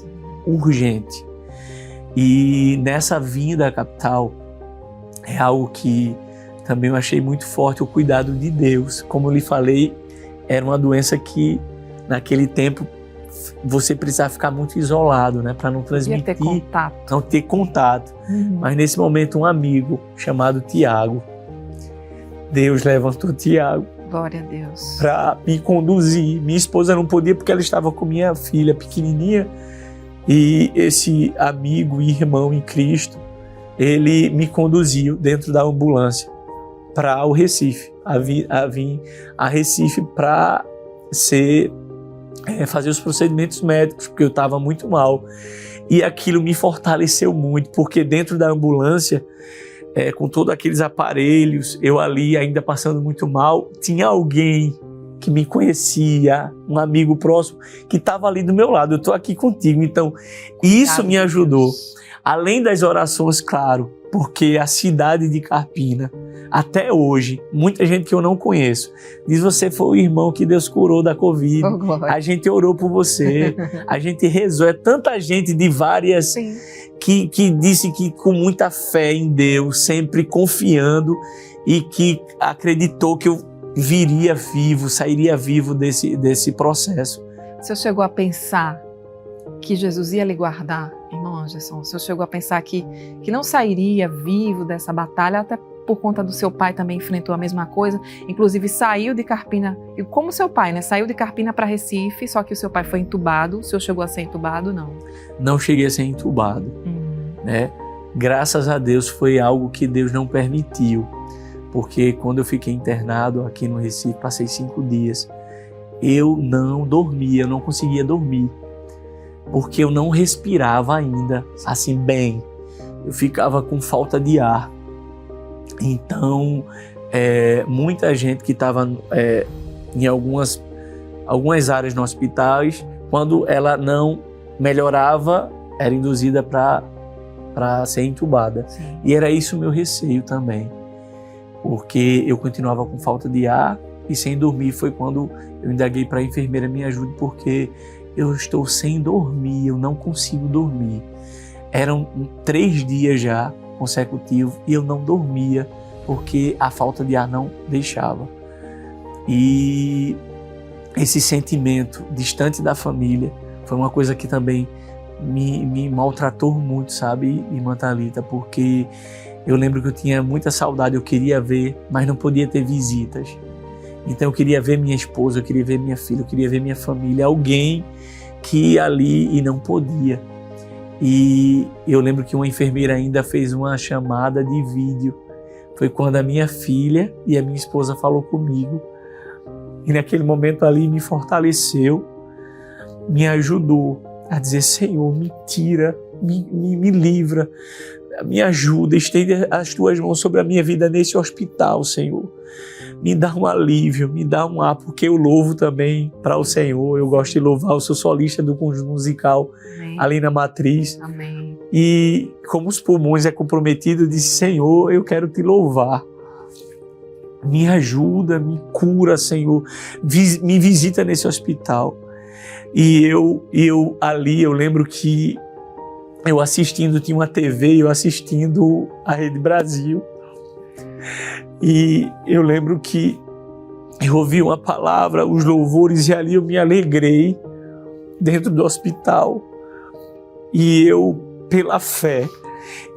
C: urgente. E nessa vinda à capital, é algo que também eu achei muito forte, o cuidado de Deus. Como eu lhe falei, era uma doença que naquele tempo você precisava ficar muito isolado, né, para não transmitir, não ter contato.
A: Uhum.
C: Mas nesse momento um amigo chamado Tiago, Deus levantou Tiago.
A: Glória a Deus.
C: Para me conduzir. Minha esposa não podia porque ela estava com minha filha pequenininha, e esse amigo e irmão em Cristo, ele me conduziu dentro da ambulância para o Recife, a vir a Recife para fazer os procedimentos médicos, porque eu estava muito mal. E aquilo me fortaleceu muito, porque dentro da ambulância, com todos aqueles aparelhos, eu ali ainda passando muito mal, tinha alguém que me conhecia, um amigo próximo, que estava ali do meu lado. Eu estou aqui contigo. Então, isso me ajudou. Além das orações, claro, porque a cidade de Carpina, até hoje, muita gente que eu não conheço, diz: você foi o irmão que Deus curou da Covid, a gente orou por você, a gente rezou. É tanta gente de várias que disse que com muita fé em Deus, sempre confiando, e que acreditou que eu viria vivo, sairia vivo desse processo.
A: O senhor chegou a pensar que Jesus ia lhe guardar, irmão Anderson? O senhor chegou a pensar que não sairia vivo dessa batalha, até por conta do seu pai também enfrentou a mesma coisa, inclusive saiu de Carpina, como seu pai, né? Saiu de Carpina para Recife, só que o seu pai foi entubado. O senhor chegou a ser entubado, não? Não
C: cheguei a ser entubado, né? Graças a Deus foi algo que Deus não permitiu, porque quando eu fiquei internado aqui no Recife, passei 5 dias, eu não dormia, eu não conseguia dormir, porque eu não respirava ainda assim bem, eu ficava com falta de ar. Então, muita gente que estava em algumas áreas no hospital, quando ela não melhorava, era induzida para ser entubada.
A: Sim.
C: E era isso o meu receio também, porque eu continuava com falta de ar e sem dormir. Foi quando eu indaguei para a enfermeira: me ajude, porque eu estou sem dormir, eu não consigo dormir. Eram 3 dias já consecutivos e eu não dormia, porque a falta de ar não deixava. E esse sentimento distante da família foi uma coisa que também me maltratou muito, sabe, irmã Thalita, porque eu lembro que eu tinha muita saudade, eu queria ver, mas não podia ter visitas. Então eu queria ver minha esposa, eu queria ver minha filha, eu queria ver minha família, alguém que ia ali e não podia. E eu lembro que uma enfermeira ainda fez uma chamada de vídeo foi quando a minha filha e a minha esposa falou comigo. E naquele momento ali me fortaleceu, me ajudou a dizer: Senhor, me tira, me livra, me ajuda, estende as tuas mãos sobre a minha vida nesse hospital, Senhor. Me dá um alívio, me dá um ar, porque eu louvo também para o Senhor. Eu gosto de louvar, eu sou solista do conjunto musical. Amém. Ali na Matriz.
A: Amém.
C: E como os pulmões é comprometido, eu disse: Senhor, eu quero te louvar. Me ajuda, me cura, Senhor. Me visita nesse hospital. E eu ali, eu lembro que eu assistindo, tinha uma TV, eu assistindo a Rede Brasil. E eu lembro que eu ouvi uma palavra, os louvores, e ali eu me alegrei dentro do hospital. E eu, pela fé,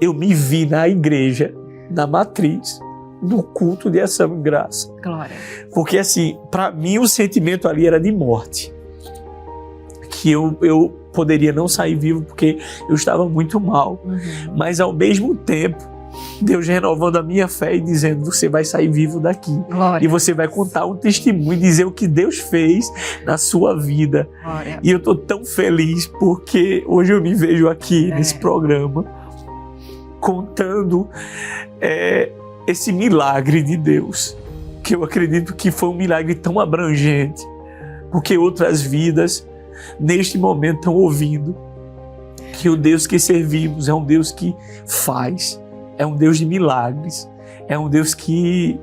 C: eu me vi na igreja, na Matriz, no culto de ação e graça.
A: Glória.
C: Porque assim, para mim o sentimento ali era de morte. Que eu poderia não sair vivo porque eu estava muito mal. Mas ao mesmo tempo, Deus renovando a minha fé e dizendo: você vai sair vivo daqui. Glória. E você vai contar um testemunho, dizer o que Deus fez na sua vida. Glória. E eu estou tão feliz porque hoje eu me vejo aqui nesse programa contando esse milagre de Deus, que eu acredito que foi um milagre tão abrangente, porque outras vidas neste momento estão ouvindo que o Deus que servimos é um Deus que faz, é um Deus de milagres, é um Deus que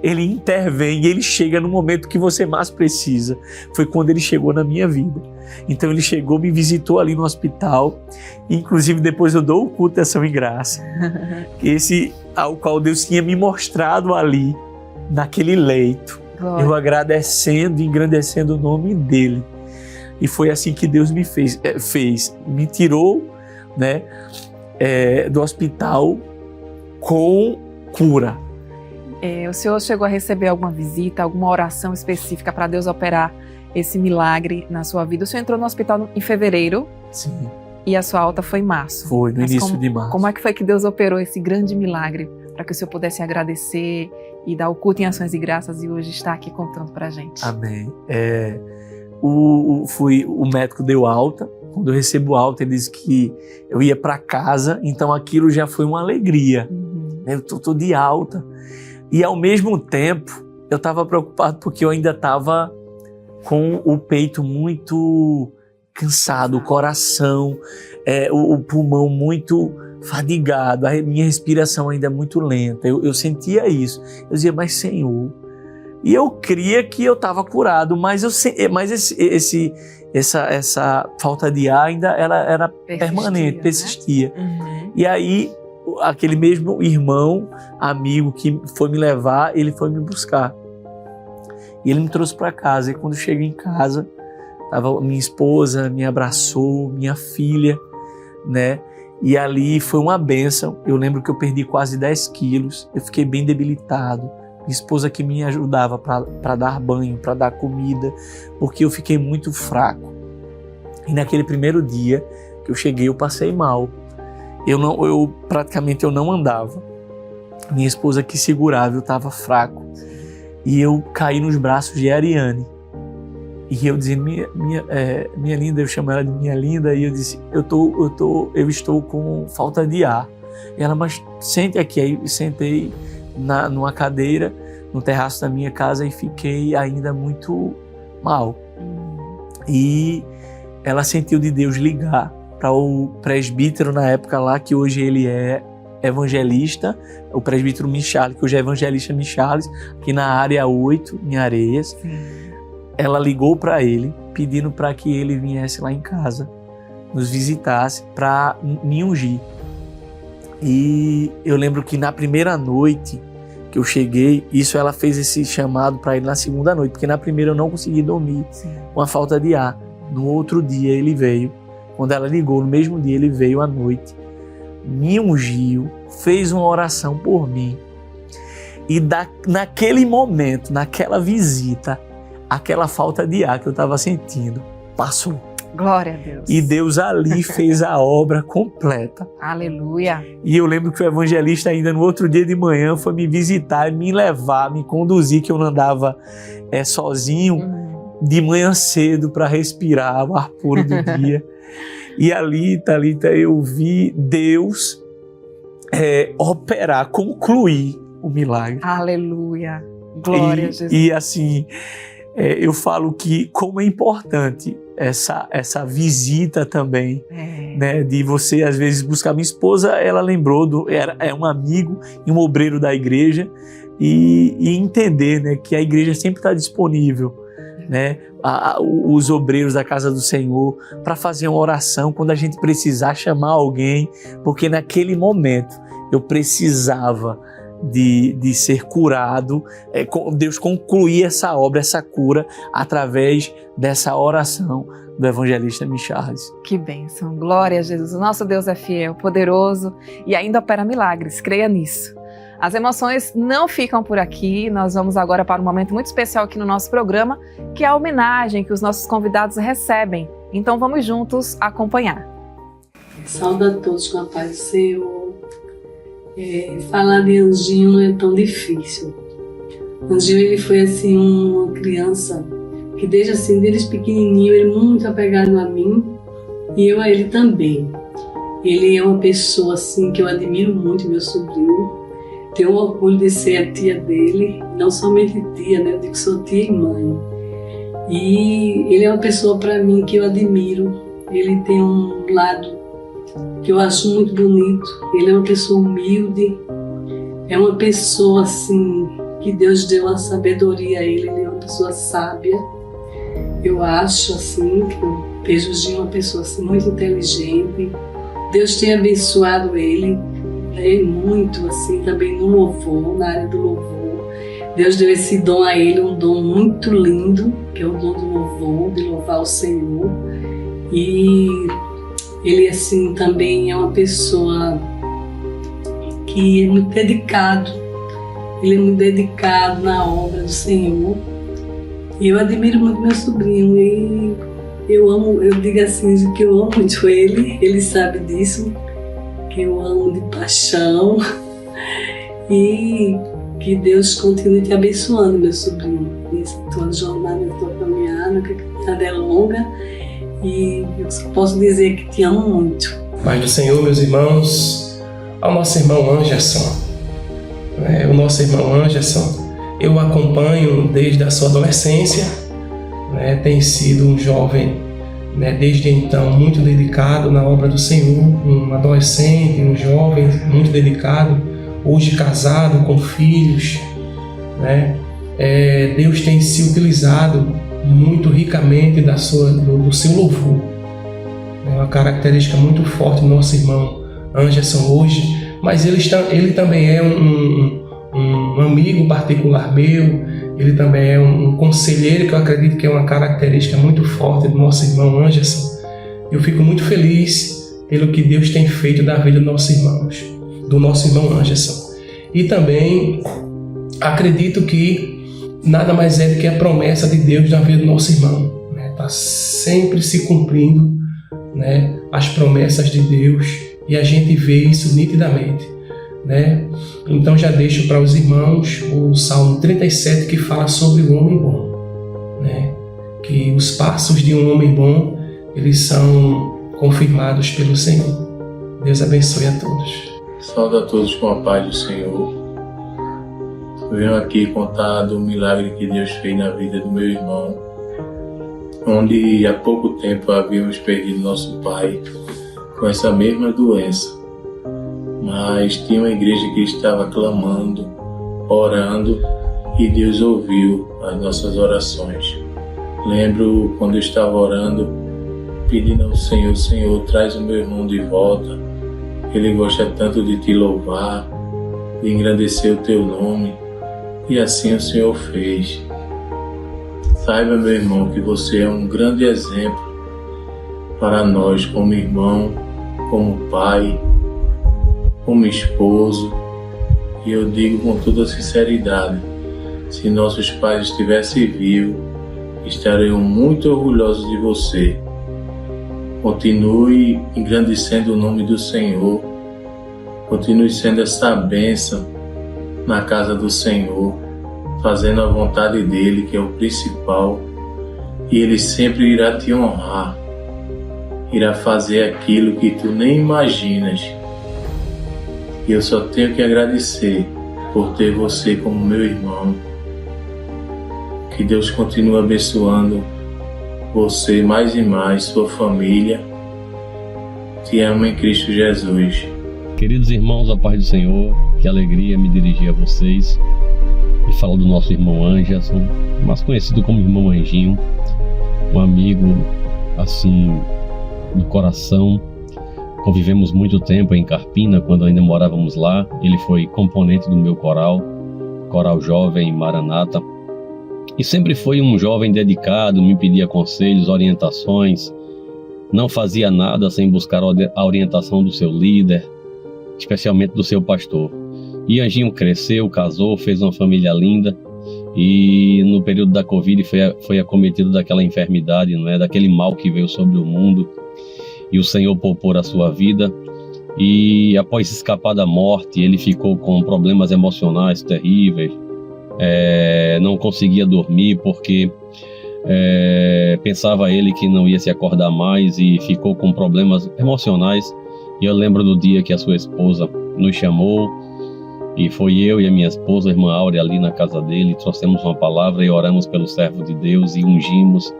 C: Ele intervém e Ele chega no momento que você mais precisa. Foi quando Ele chegou na minha vida. Então Ele chegou, me visitou ali no hospital, inclusive depois eu dou o culto de ação e graça, esse ao qual Deus tinha me mostrado ali, naquele leito. Glória. Eu agradecendo e engrandecendo o nome dEle. E foi assim que Deus me fez, me tirou, né, do hospital com cura.
A: O senhor chegou a receber alguma visita, alguma oração específica para Deus operar esse milagre na sua vida? O senhor entrou no hospital em fevereiro.
C: Sim.
A: E a sua alta foi em março.
C: Foi, no início de março.
A: Como é que foi que Deus operou esse grande milagre para que o senhor pudesse agradecer e dar o culto em ações e graças e hoje estar aqui contando para a gente?
C: Amém. O médico deu alta. Quando eu recebo alta, ele disse que eu ia para casa, então aquilo já foi uma alegria. Eu tô de alta. E ao mesmo tempo, eu estava preocupado porque eu ainda estava com o peito muito cansado, o coração, o pulmão muito fadigado, a minha respiração ainda muito lenta. Eu sentia isso. Eu dizia: mas Senhor... E eu cria que eu estava curado, mas essa falta de ar ainda era permanente, persistia. Né? E aí, aquele mesmo irmão, amigo que foi me levar, ele foi me buscar. E ele me trouxe para casa. E quando eu cheguei em casa, tava minha esposa me abraçou, minha filha, né? E ali foi uma bênção. Eu lembro que eu perdi quase 10 quilos, eu fiquei bem debilitado. Minha esposa que me ajudava para dar banho, para dar comida, porque eu fiquei muito fraco. E naquele primeiro dia que eu cheguei, eu passei mal. Eu praticamente não andava. Minha esposa que segurava, eu estava fraco. E eu caí nos braços de Ariane. E eu dizia: minha linda, eu chamo ela de minha linda, e eu disse: eu estou com falta de ar. E ela: mas sente aqui. Aí eu sentei numa cadeira no terraço da minha casa e fiquei ainda muito mal. E ela sentiu de Deus ligar para o presbítero na época lá, que hoje ele é evangelista, o presbítero Michales, que hoje é evangelista Michales, aqui na área 8, em Areias. Sim. Ela ligou para ele, pedindo para que ele viesse lá em casa, nos visitasse para me ungir. E eu lembro que na primeira noite que eu cheguei, ela fez esse chamado para ele na segunda noite, porque na primeira eu não consegui dormir, com a falta de ar. No outro dia ele veio, quando ela ligou, no mesmo dia ele veio à noite, me ungiu, fez uma oração por mim. E naquele momento, naquela visita, aquela falta de ar que eu estava sentindo passou.
A: Glória a Deus.
C: E Deus ali fez a obra completa.
A: Aleluia.
C: E eu lembro que o evangelista ainda no outro dia de manhã foi me visitar, me levar, me conduzir, que eu não andava sozinho de manhã cedo para respirar o ar puro do dia. E ali, Thalita, eu vi Deus operar, concluir o milagre.
A: Aleluia. Glória a Jesus.
C: E assim, eu falo que como é importante essa visita também, né, de você às vezes buscar. Minha esposa, ela lembrou, é um amigo e um obreiro da igreja, e entender, né, que a igreja sempre está disponível, né, os obreiros da casa do Senhor, para fazer uma oração quando a gente precisar, chamar alguém, porque naquele momento eu precisava de ser curado, Deus concluir essa obra, essa cura, através dessa oração do evangelista Micharis.
A: Que bênção, glória a Jesus. O nosso Deus é fiel, poderoso e ainda opera milagres, creia nisso. As emoções não ficam por aqui, nós vamos agora para um momento muito especial aqui no nosso programa, que é a homenagem que os nossos convidados recebem. Então vamos juntos acompanhar.
D: Saúde a todos com a paz do Senhor. Falar de Anjinho não é tão difícil. Anjinho, ele foi assim uma criança que desde pequenininho ele é muito apegado a mim e eu a ele também. Ele é uma pessoa assim que eu admiro muito, meu sobrinho. Tenho orgulho de ser a tia dele, não somente tia, né? Eu digo que sou tia e mãe. E ele é uma pessoa para mim que eu admiro. Ele tem um lado que eu acho muito bonito. Ele é uma pessoa humilde, é uma pessoa assim que Deus deu a sabedoria a ele. Ele é uma pessoa sábia. Eu acho assim que eu vejo Gil uma pessoa assim, muito inteligente. Deus tem abençoado ele, muito assim também no louvor, na área do louvor. Deus deu esse dom a ele, um dom muito lindo, que é o dom do louvor, de louvar o Senhor. E ele assim também é uma pessoa que é muito dedicado. Ele é muito dedicado na obra do Senhor. E eu admiro muito meu sobrinho. E eu digo assim que eu amo muito ele sabe disso, que eu amo de paixão. E que Deus continue te abençoando, meu sobrinho, nessa tua jornada, nessa tua caminhada, que a caminhada é longa. E eu só posso dizer que te amo muito.
E: Pai do Senhor, meus irmãos, ao nosso irmão Anderson. O nosso irmão Anderson, eu o acompanho desde a sua adolescência, tem sido um jovem, desde então, muito dedicado na obra do Senhor, um adolescente, um jovem muito dedicado, hoje casado, com filhos. Deus tem se utilizado muito ricamente do seu louvor. É uma característica muito forte do nosso irmão Anderson hoje, mas ele também é um amigo particular meu, ele também é um conselheiro, que eu acredito que é uma característica muito forte do nosso irmão Anderson. Eu fico muito feliz pelo que Deus tem feito da vida dos nossos irmãos, do nosso irmão Anderson. E também acredito que nada mais é do que a promessa de Deus na vida do nosso irmão. Está sempre se cumprindo, as promessas de Deus, e a gente vê isso nitidamente. Então já deixo para os irmãos o Salmo 37, que fala sobre o homem bom. Que os passos de um homem bom, eles são confirmados pelo Senhor. Deus abençoe a todos.
F: Saúde a todos com a paz do Senhor. Eu venho aqui contar do milagre que Deus fez na vida do meu irmão, onde há pouco tempo havíamos perdido nosso pai com essa mesma doença. Mas tinha uma igreja que estava clamando, orando, e Deus ouviu as nossas orações. Lembro quando eu estava orando, pedindo ao Senhor: Senhor, traz o meu irmão de volta. Ele gosta tanto de te louvar, de engrandecer o teu nome. E assim o Senhor fez. Saiba, meu irmão, que você é um grande exemplo para nós, como irmão, como pai, como esposo. E eu digo com toda sinceridade, se nossos pais estivessem vivos, estariam muito orgulhosos de você, continue engrandecendo o nome do Senhor, continue sendo essa bênção na casa do Senhor, fazendo a vontade dEle, que é o principal, e Ele sempre irá te honrar, irá fazer aquilo que tu nem imaginas. E eu só tenho que agradecer por ter você como meu irmão. Que Deus continue abençoando você mais e mais, sua família. Te amo em Cristo Jesus.
G: Queridos irmãos, a paz do Senhor, que alegria me dirigir a vocês e falar do nosso irmão Anderson, mais conhecido como irmão Anjinho, um amigo assim do coração. Convivemos muito tempo em Carpina, quando ainda morávamos lá. Ele foi componente do meu coral jovem Maranata, e sempre foi um jovem dedicado, me pedia conselhos, orientações, não fazia nada sem buscar a orientação do seu líder, especialmente do seu pastor. E Anjinho cresceu, casou, fez uma família linda, e no período da Covid foi acometido daquela enfermidade, não é? Daquele mal que veio sobre o mundo, e o Senhor poupou a sua vida. E após escapar da morte, ele ficou com problemas emocionais terríveis, não conseguia dormir porque pensava ele que não ia se acordar mais, e ficou com problemas emocionais. E eu lembro do dia que a sua esposa nos chamou, e foi eu e a minha esposa, a irmã Áurea, ali na casa dele, trouxemos uma palavra e oramos pelo servo de Deus e ungimos,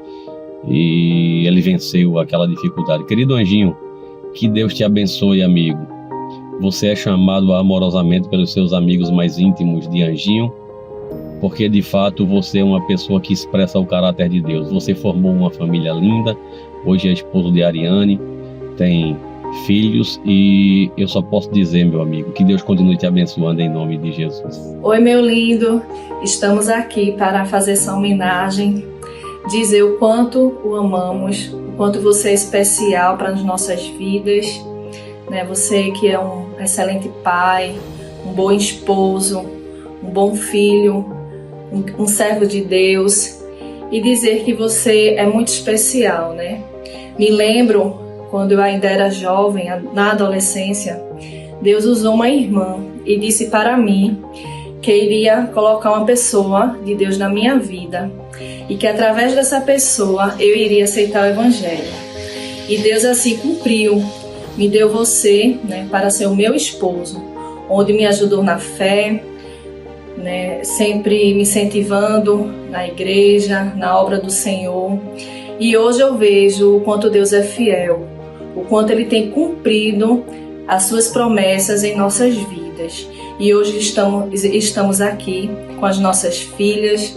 G: e ele venceu aquela dificuldade. Querido Anjinho, que Deus te abençoe, amigo. Você é chamado amorosamente pelos seus amigos mais íntimos de Anjinho, porque de fato você é uma pessoa que expressa o caráter de Deus. Você formou uma família linda, hoje é esposo de Ariane, tem filhos, e eu só posso dizer, meu amigo, que Deus continue te abençoando em nome de Jesus.
H: Oi, meu lindo, estamos aqui para fazer essa homenagem, dizer o quanto o amamos, o quanto você é especial para as nossas vidas, né? Você que é um excelente pai, um bom esposo, um bom filho, um servo de Deus, e dizer que você é muito especial, né? Me lembro quando eu ainda era jovem, na adolescência, Deus usou uma irmã e disse para mim que iria colocar uma pessoa de Deus na minha vida e que através dessa pessoa eu iria aceitar o Evangelho. E Deus assim cumpriu, me deu você, né, para ser o meu esposo, onde me ajudou na fé, né, sempre me incentivando na igreja, na obra do Senhor. E hoje eu vejo o quanto Deus é fiel, o quanto Ele tem cumprido as suas promessas em nossas vidas. E hoje estamos aqui com as nossas filhas,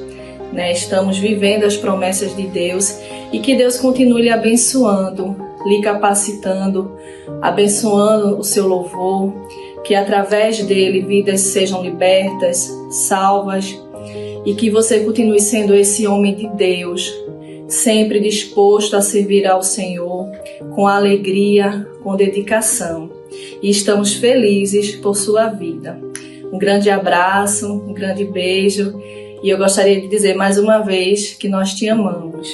H: né? Estamos vivendo as promessas de Deus, e que Deus continue lhe abençoando, lhe capacitando, abençoando o seu louvor, que através dele vidas sejam libertas, salvas, e que você continue sendo esse homem de Deus, sempre disposto a servir ao Senhor, com alegria, com dedicação. E estamos felizes por sua vida. Um grande abraço, um grande beijo, e eu gostaria de dizer mais uma vez que nós te amamos.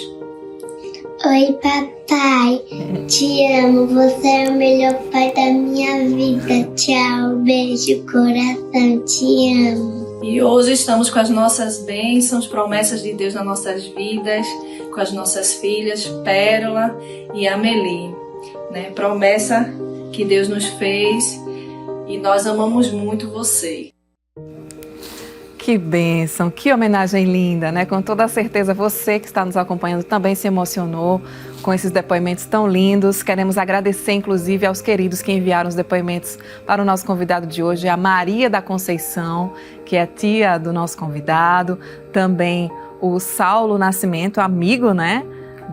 I: Oi, papai, te amo, você é o melhor pai da minha vida. Tchau, beijo, coração, te amo.
H: E hoje estamos com as nossas bênçãos, promessas de Deus nas nossas vidas, com as nossas filhas, Pérola e Amelie, né? Promessa que Deus nos fez, e nós amamos muito você.
A: Que bênção, que homenagem linda, né? Com toda certeza você que está nos acompanhando também se emocionou com esses depoimentos tão lindos. Queremos agradecer, inclusive, aos queridos que enviaram os depoimentos para o nosso convidado de hoje, a Maria da Conceição, que é tia do nosso convidado, também o Saulo Nascimento, amigo, né,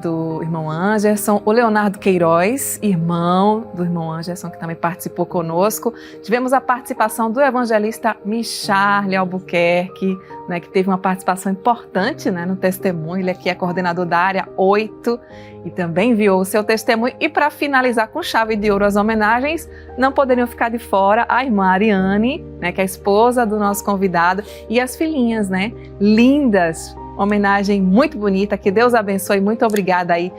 A: do irmão Anderson, o Leonardo Queiroz, irmão do irmão Anderson, que também participou conosco. Tivemos a participação do evangelista Micharle Albuquerque, né, que teve uma participação importante, né, no testemunho. Ele aqui é coordenador da área 8 e também enviou o seu testemunho. E para finalizar com chave de ouro as homenagens, não poderiam ficar de fora a irmã Ariane, né, que é a esposa do nosso convidado, e as filhinhas, né, lindas. Homenagem muito bonita, que Deus abençoe, muito obrigada aí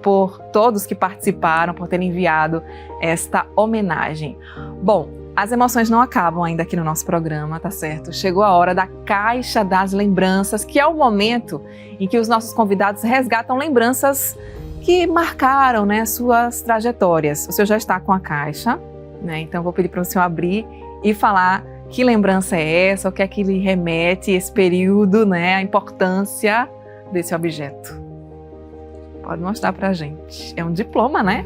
A: por todos que participaram, por terem enviado esta homenagem. Bom, as emoções não acabam ainda aqui no nosso programa, tá certo? Chegou a hora da Caixa das Lembranças, que é o momento em que os nossos convidados resgatam lembranças que marcaram, né, suas trajetórias. O senhor já está com a caixa, né? Então vou pedir para o senhor abrir e falar que lembrança é essa, o que é que lhe remete esse período, né, a importância desse objeto. Pode mostrar para a gente. É um diploma, né?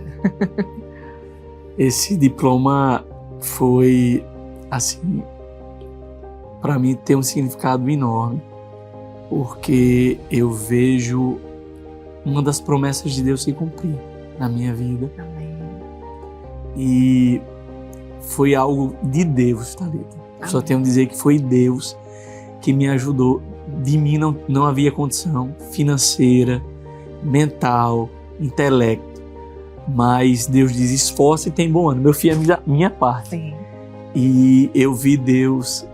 C: Esse diploma foi, assim, para mim tem um significado enorme, porque eu vejo uma das promessas de Deus se cumprir na minha vida.
A: Amém.
C: E foi algo de Deus, Thalita. Só tenho a dizer que foi Deus que me ajudou. De mim não havia condição financeira, mental, intelecto. Mas Deus diz, esforça e tem bom ânimo. Eu fiz a minha parte.
A: Sim.
C: E eu vi Deus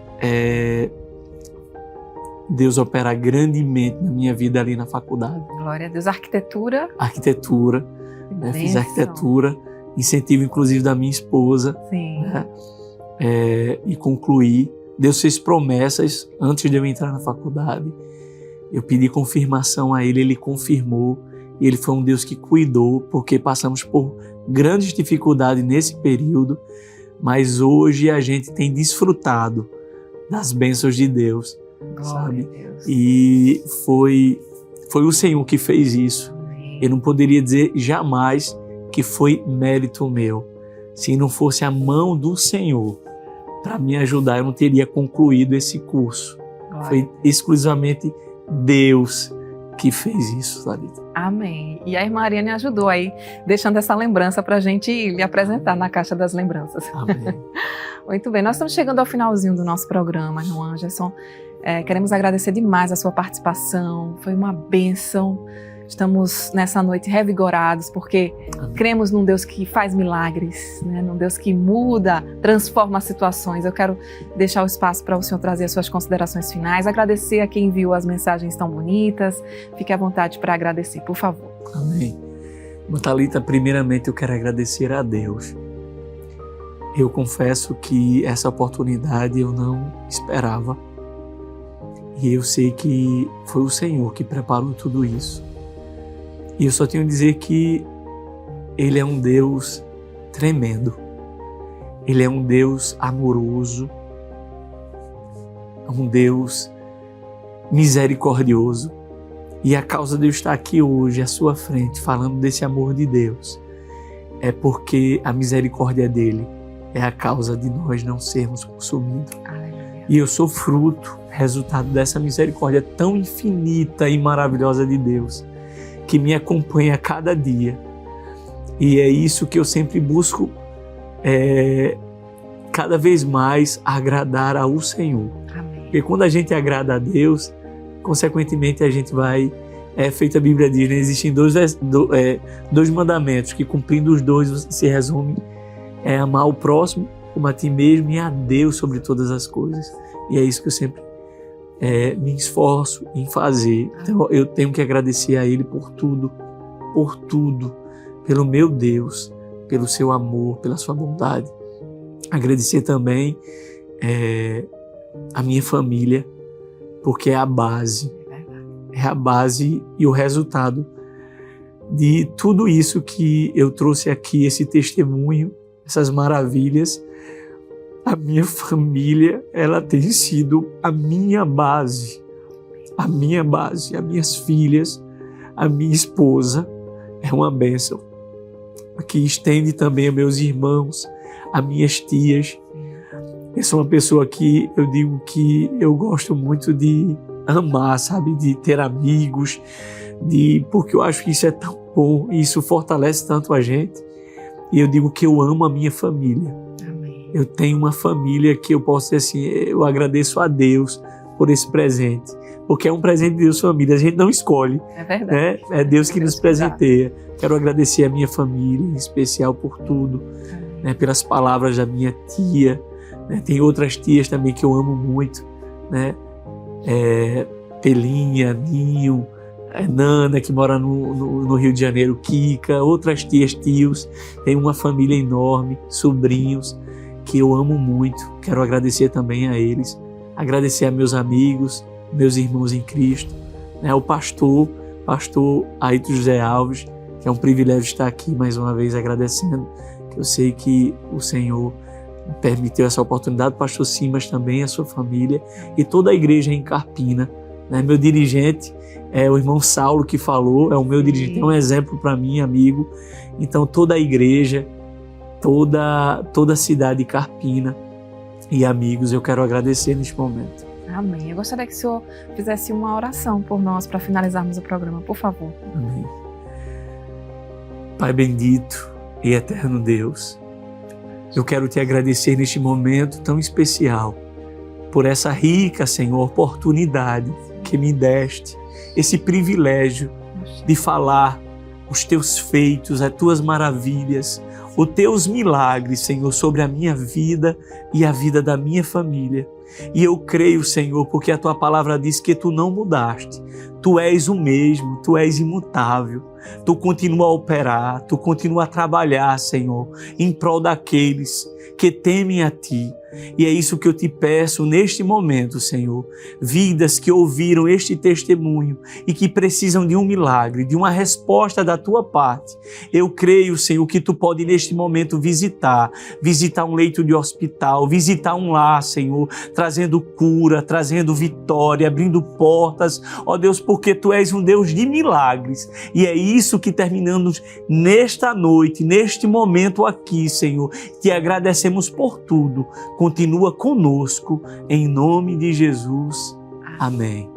C: operar grandemente na minha vida ali na faculdade.
A: Glória a Deus. Arquitetura.
C: Arquitetura. Né? Fiz arquitetura. Incentivo, inclusive, da minha esposa.
A: Sim.
C: Né? E concluí. Deus fez promessas antes de eu entrar na faculdade. Eu pedi confirmação a Ele confirmou. E Ele foi um Deus que cuidou, porque passamos por grandes dificuldades nesse período, mas hoje a gente tem desfrutado das bênçãos de Deus, sabe?
A: Deus.
C: E foi o Senhor que fez isso.
A: Amém.
C: Eu não poderia dizer jamais que foi mérito meu. Se não fosse a mão do Senhor para me ajudar, eu não teria concluído esse curso.
A: Glória.
C: Foi exclusivamente Deus que fez isso, Thalita.
A: Amém. E a irmã Ariane ajudou aí, deixando essa lembrança para a gente lhe apresentar na Caixa das Lembranças.
C: Amém.
A: Muito bem, nós estamos chegando ao finalzinho do nosso programa, irmão Anderson. Queremos agradecer demais a sua participação, foi uma bênção. Estamos nessa noite revigorados, porque cremos num Deus que faz milagres, né? Num Deus que muda, transforma situações. Eu quero deixar o espaço para o senhor trazer as suas considerações finais, agradecer a quem enviou as mensagens tão bonitas. Fique à vontade para agradecer, por favor.
C: Amém. Thalita, primeiramente eu quero agradecer a Deus. Eu confesso que essa oportunidade eu não esperava. E eu sei que foi o Senhor que preparou tudo isso. E eu só tenho a dizer que Ele é um Deus tremendo. Ele é um Deus amoroso. Um Deus misericordioso. E a causa de eu estar aqui hoje à sua frente, falando desse amor de Deus, é porque a misericórdia dEle é a causa de nós não sermos consumidos.
A: Aleluia.
C: E eu sou fruto, resultado dessa misericórdia tão infinita e maravilhosa de Deus, que me acompanha a cada dia. E é isso que eu sempre busco, cada vez mais agradar ao Senhor.
A: Amém.
C: Porque quando a gente agrada a Deus, consequentemente a gente vai, feito a Bíblia diz, né? Existem dois mandamentos, que cumprindo os dois se resume amar o próximo como a ti mesmo e a Deus sobre todas as coisas. E é isso que eu sempre me esforço em fazer. Então eu tenho que agradecer a Ele por tudo, pelo meu Deus, pelo seu amor, pela sua bondade. Agradecer também a minha família, porque é a base e o resultado de tudo isso que eu trouxe aqui, esse testemunho, essas maravilhas. A minha família, ela tem sido a minha base, as minhas filhas, a minha esposa, é uma bênção, que estende também a meus irmãos, a minhas tias. Eu sou uma pessoa que eu digo que eu gosto muito de amar, sabe, de ter amigos, porque eu acho que isso é tão bom, e isso fortalece tanto a gente, e eu digo que eu amo a minha família. Eu tenho uma família que eu posso dizer assim, eu agradeço a Deus por esse presente, porque é um presente de Deus, família, a gente não escolhe.
A: É verdade.
C: Né? É Deus que nos presenteia. Quero agradecer a minha família, em especial por tudo, né? Pelas palavras da minha tia, né? Tem outras tias também que eu amo muito, né? Pelinha, Ninho, Nana, que mora no Rio de Janeiro, Kika, outras tias, tios. Tem uma família enorme, sobrinhos, que eu amo muito. Quero agradecer também a eles. Agradecer a meus amigos, meus irmãos em Cristo, né? O pastor Aito José Alves, que é um privilégio estar aqui mais uma vez agradecendo, que eu sei que o Senhor permitiu essa oportunidade. O pastor Simas também, a sua família e toda a igreja em Carpina, né? Meu dirigente é o irmão Saulo, que falou, é o meu dirigente, é um exemplo para mim, amigo. Então toda a igreja, toda a cidade de Carpina e amigos, eu quero agradecer neste momento.
A: Amém. Eu gostaria que o senhor fizesse uma oração por nós para finalizarmos o programa, por favor.
C: Amém. Pai bendito e eterno Deus, eu quero te agradecer neste momento tão especial por essa rica, Senhor, oportunidade que me deste, esse privilégio de falar os teus feitos, as tuas maravilhas, os teus milagres, Senhor, sobre a minha vida e a vida da minha família. E eu creio, Senhor, porque a tua palavra diz que tu não mudaste. Tu és o mesmo, tu és imutável. Tu continua a operar, tu continua a trabalhar, Senhor, em prol daqueles que temem a ti. E é isso que eu te peço neste momento, Senhor. Vidas que ouviram este testemunho e que precisam de um milagre, de uma resposta da tua parte. Eu creio, Senhor, que tu pode neste momento visitar um leito de hospital, visitar um lar, Senhor, trazendo cura, trazendo vitória, abrindo portas. Ó Deus, porque tu és um Deus de milagres. E é isso que terminamos nesta noite, neste momento aqui, Senhor. Te agradecemos por tudo. Continua conosco, em nome de Jesus. Amém.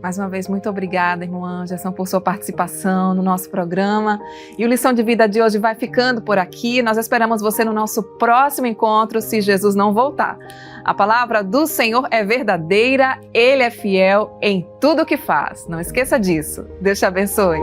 A: Mais uma vez, muito obrigada, irmão Anderson, por sua participação no nosso programa. E o Lição de Vida de hoje vai ficando por aqui. Nós esperamos você no nosso próximo encontro, se Jesus não voltar. A palavra do Senhor é verdadeira, Ele é fiel em tudo o que faz. Não esqueça disso. Deus te abençoe.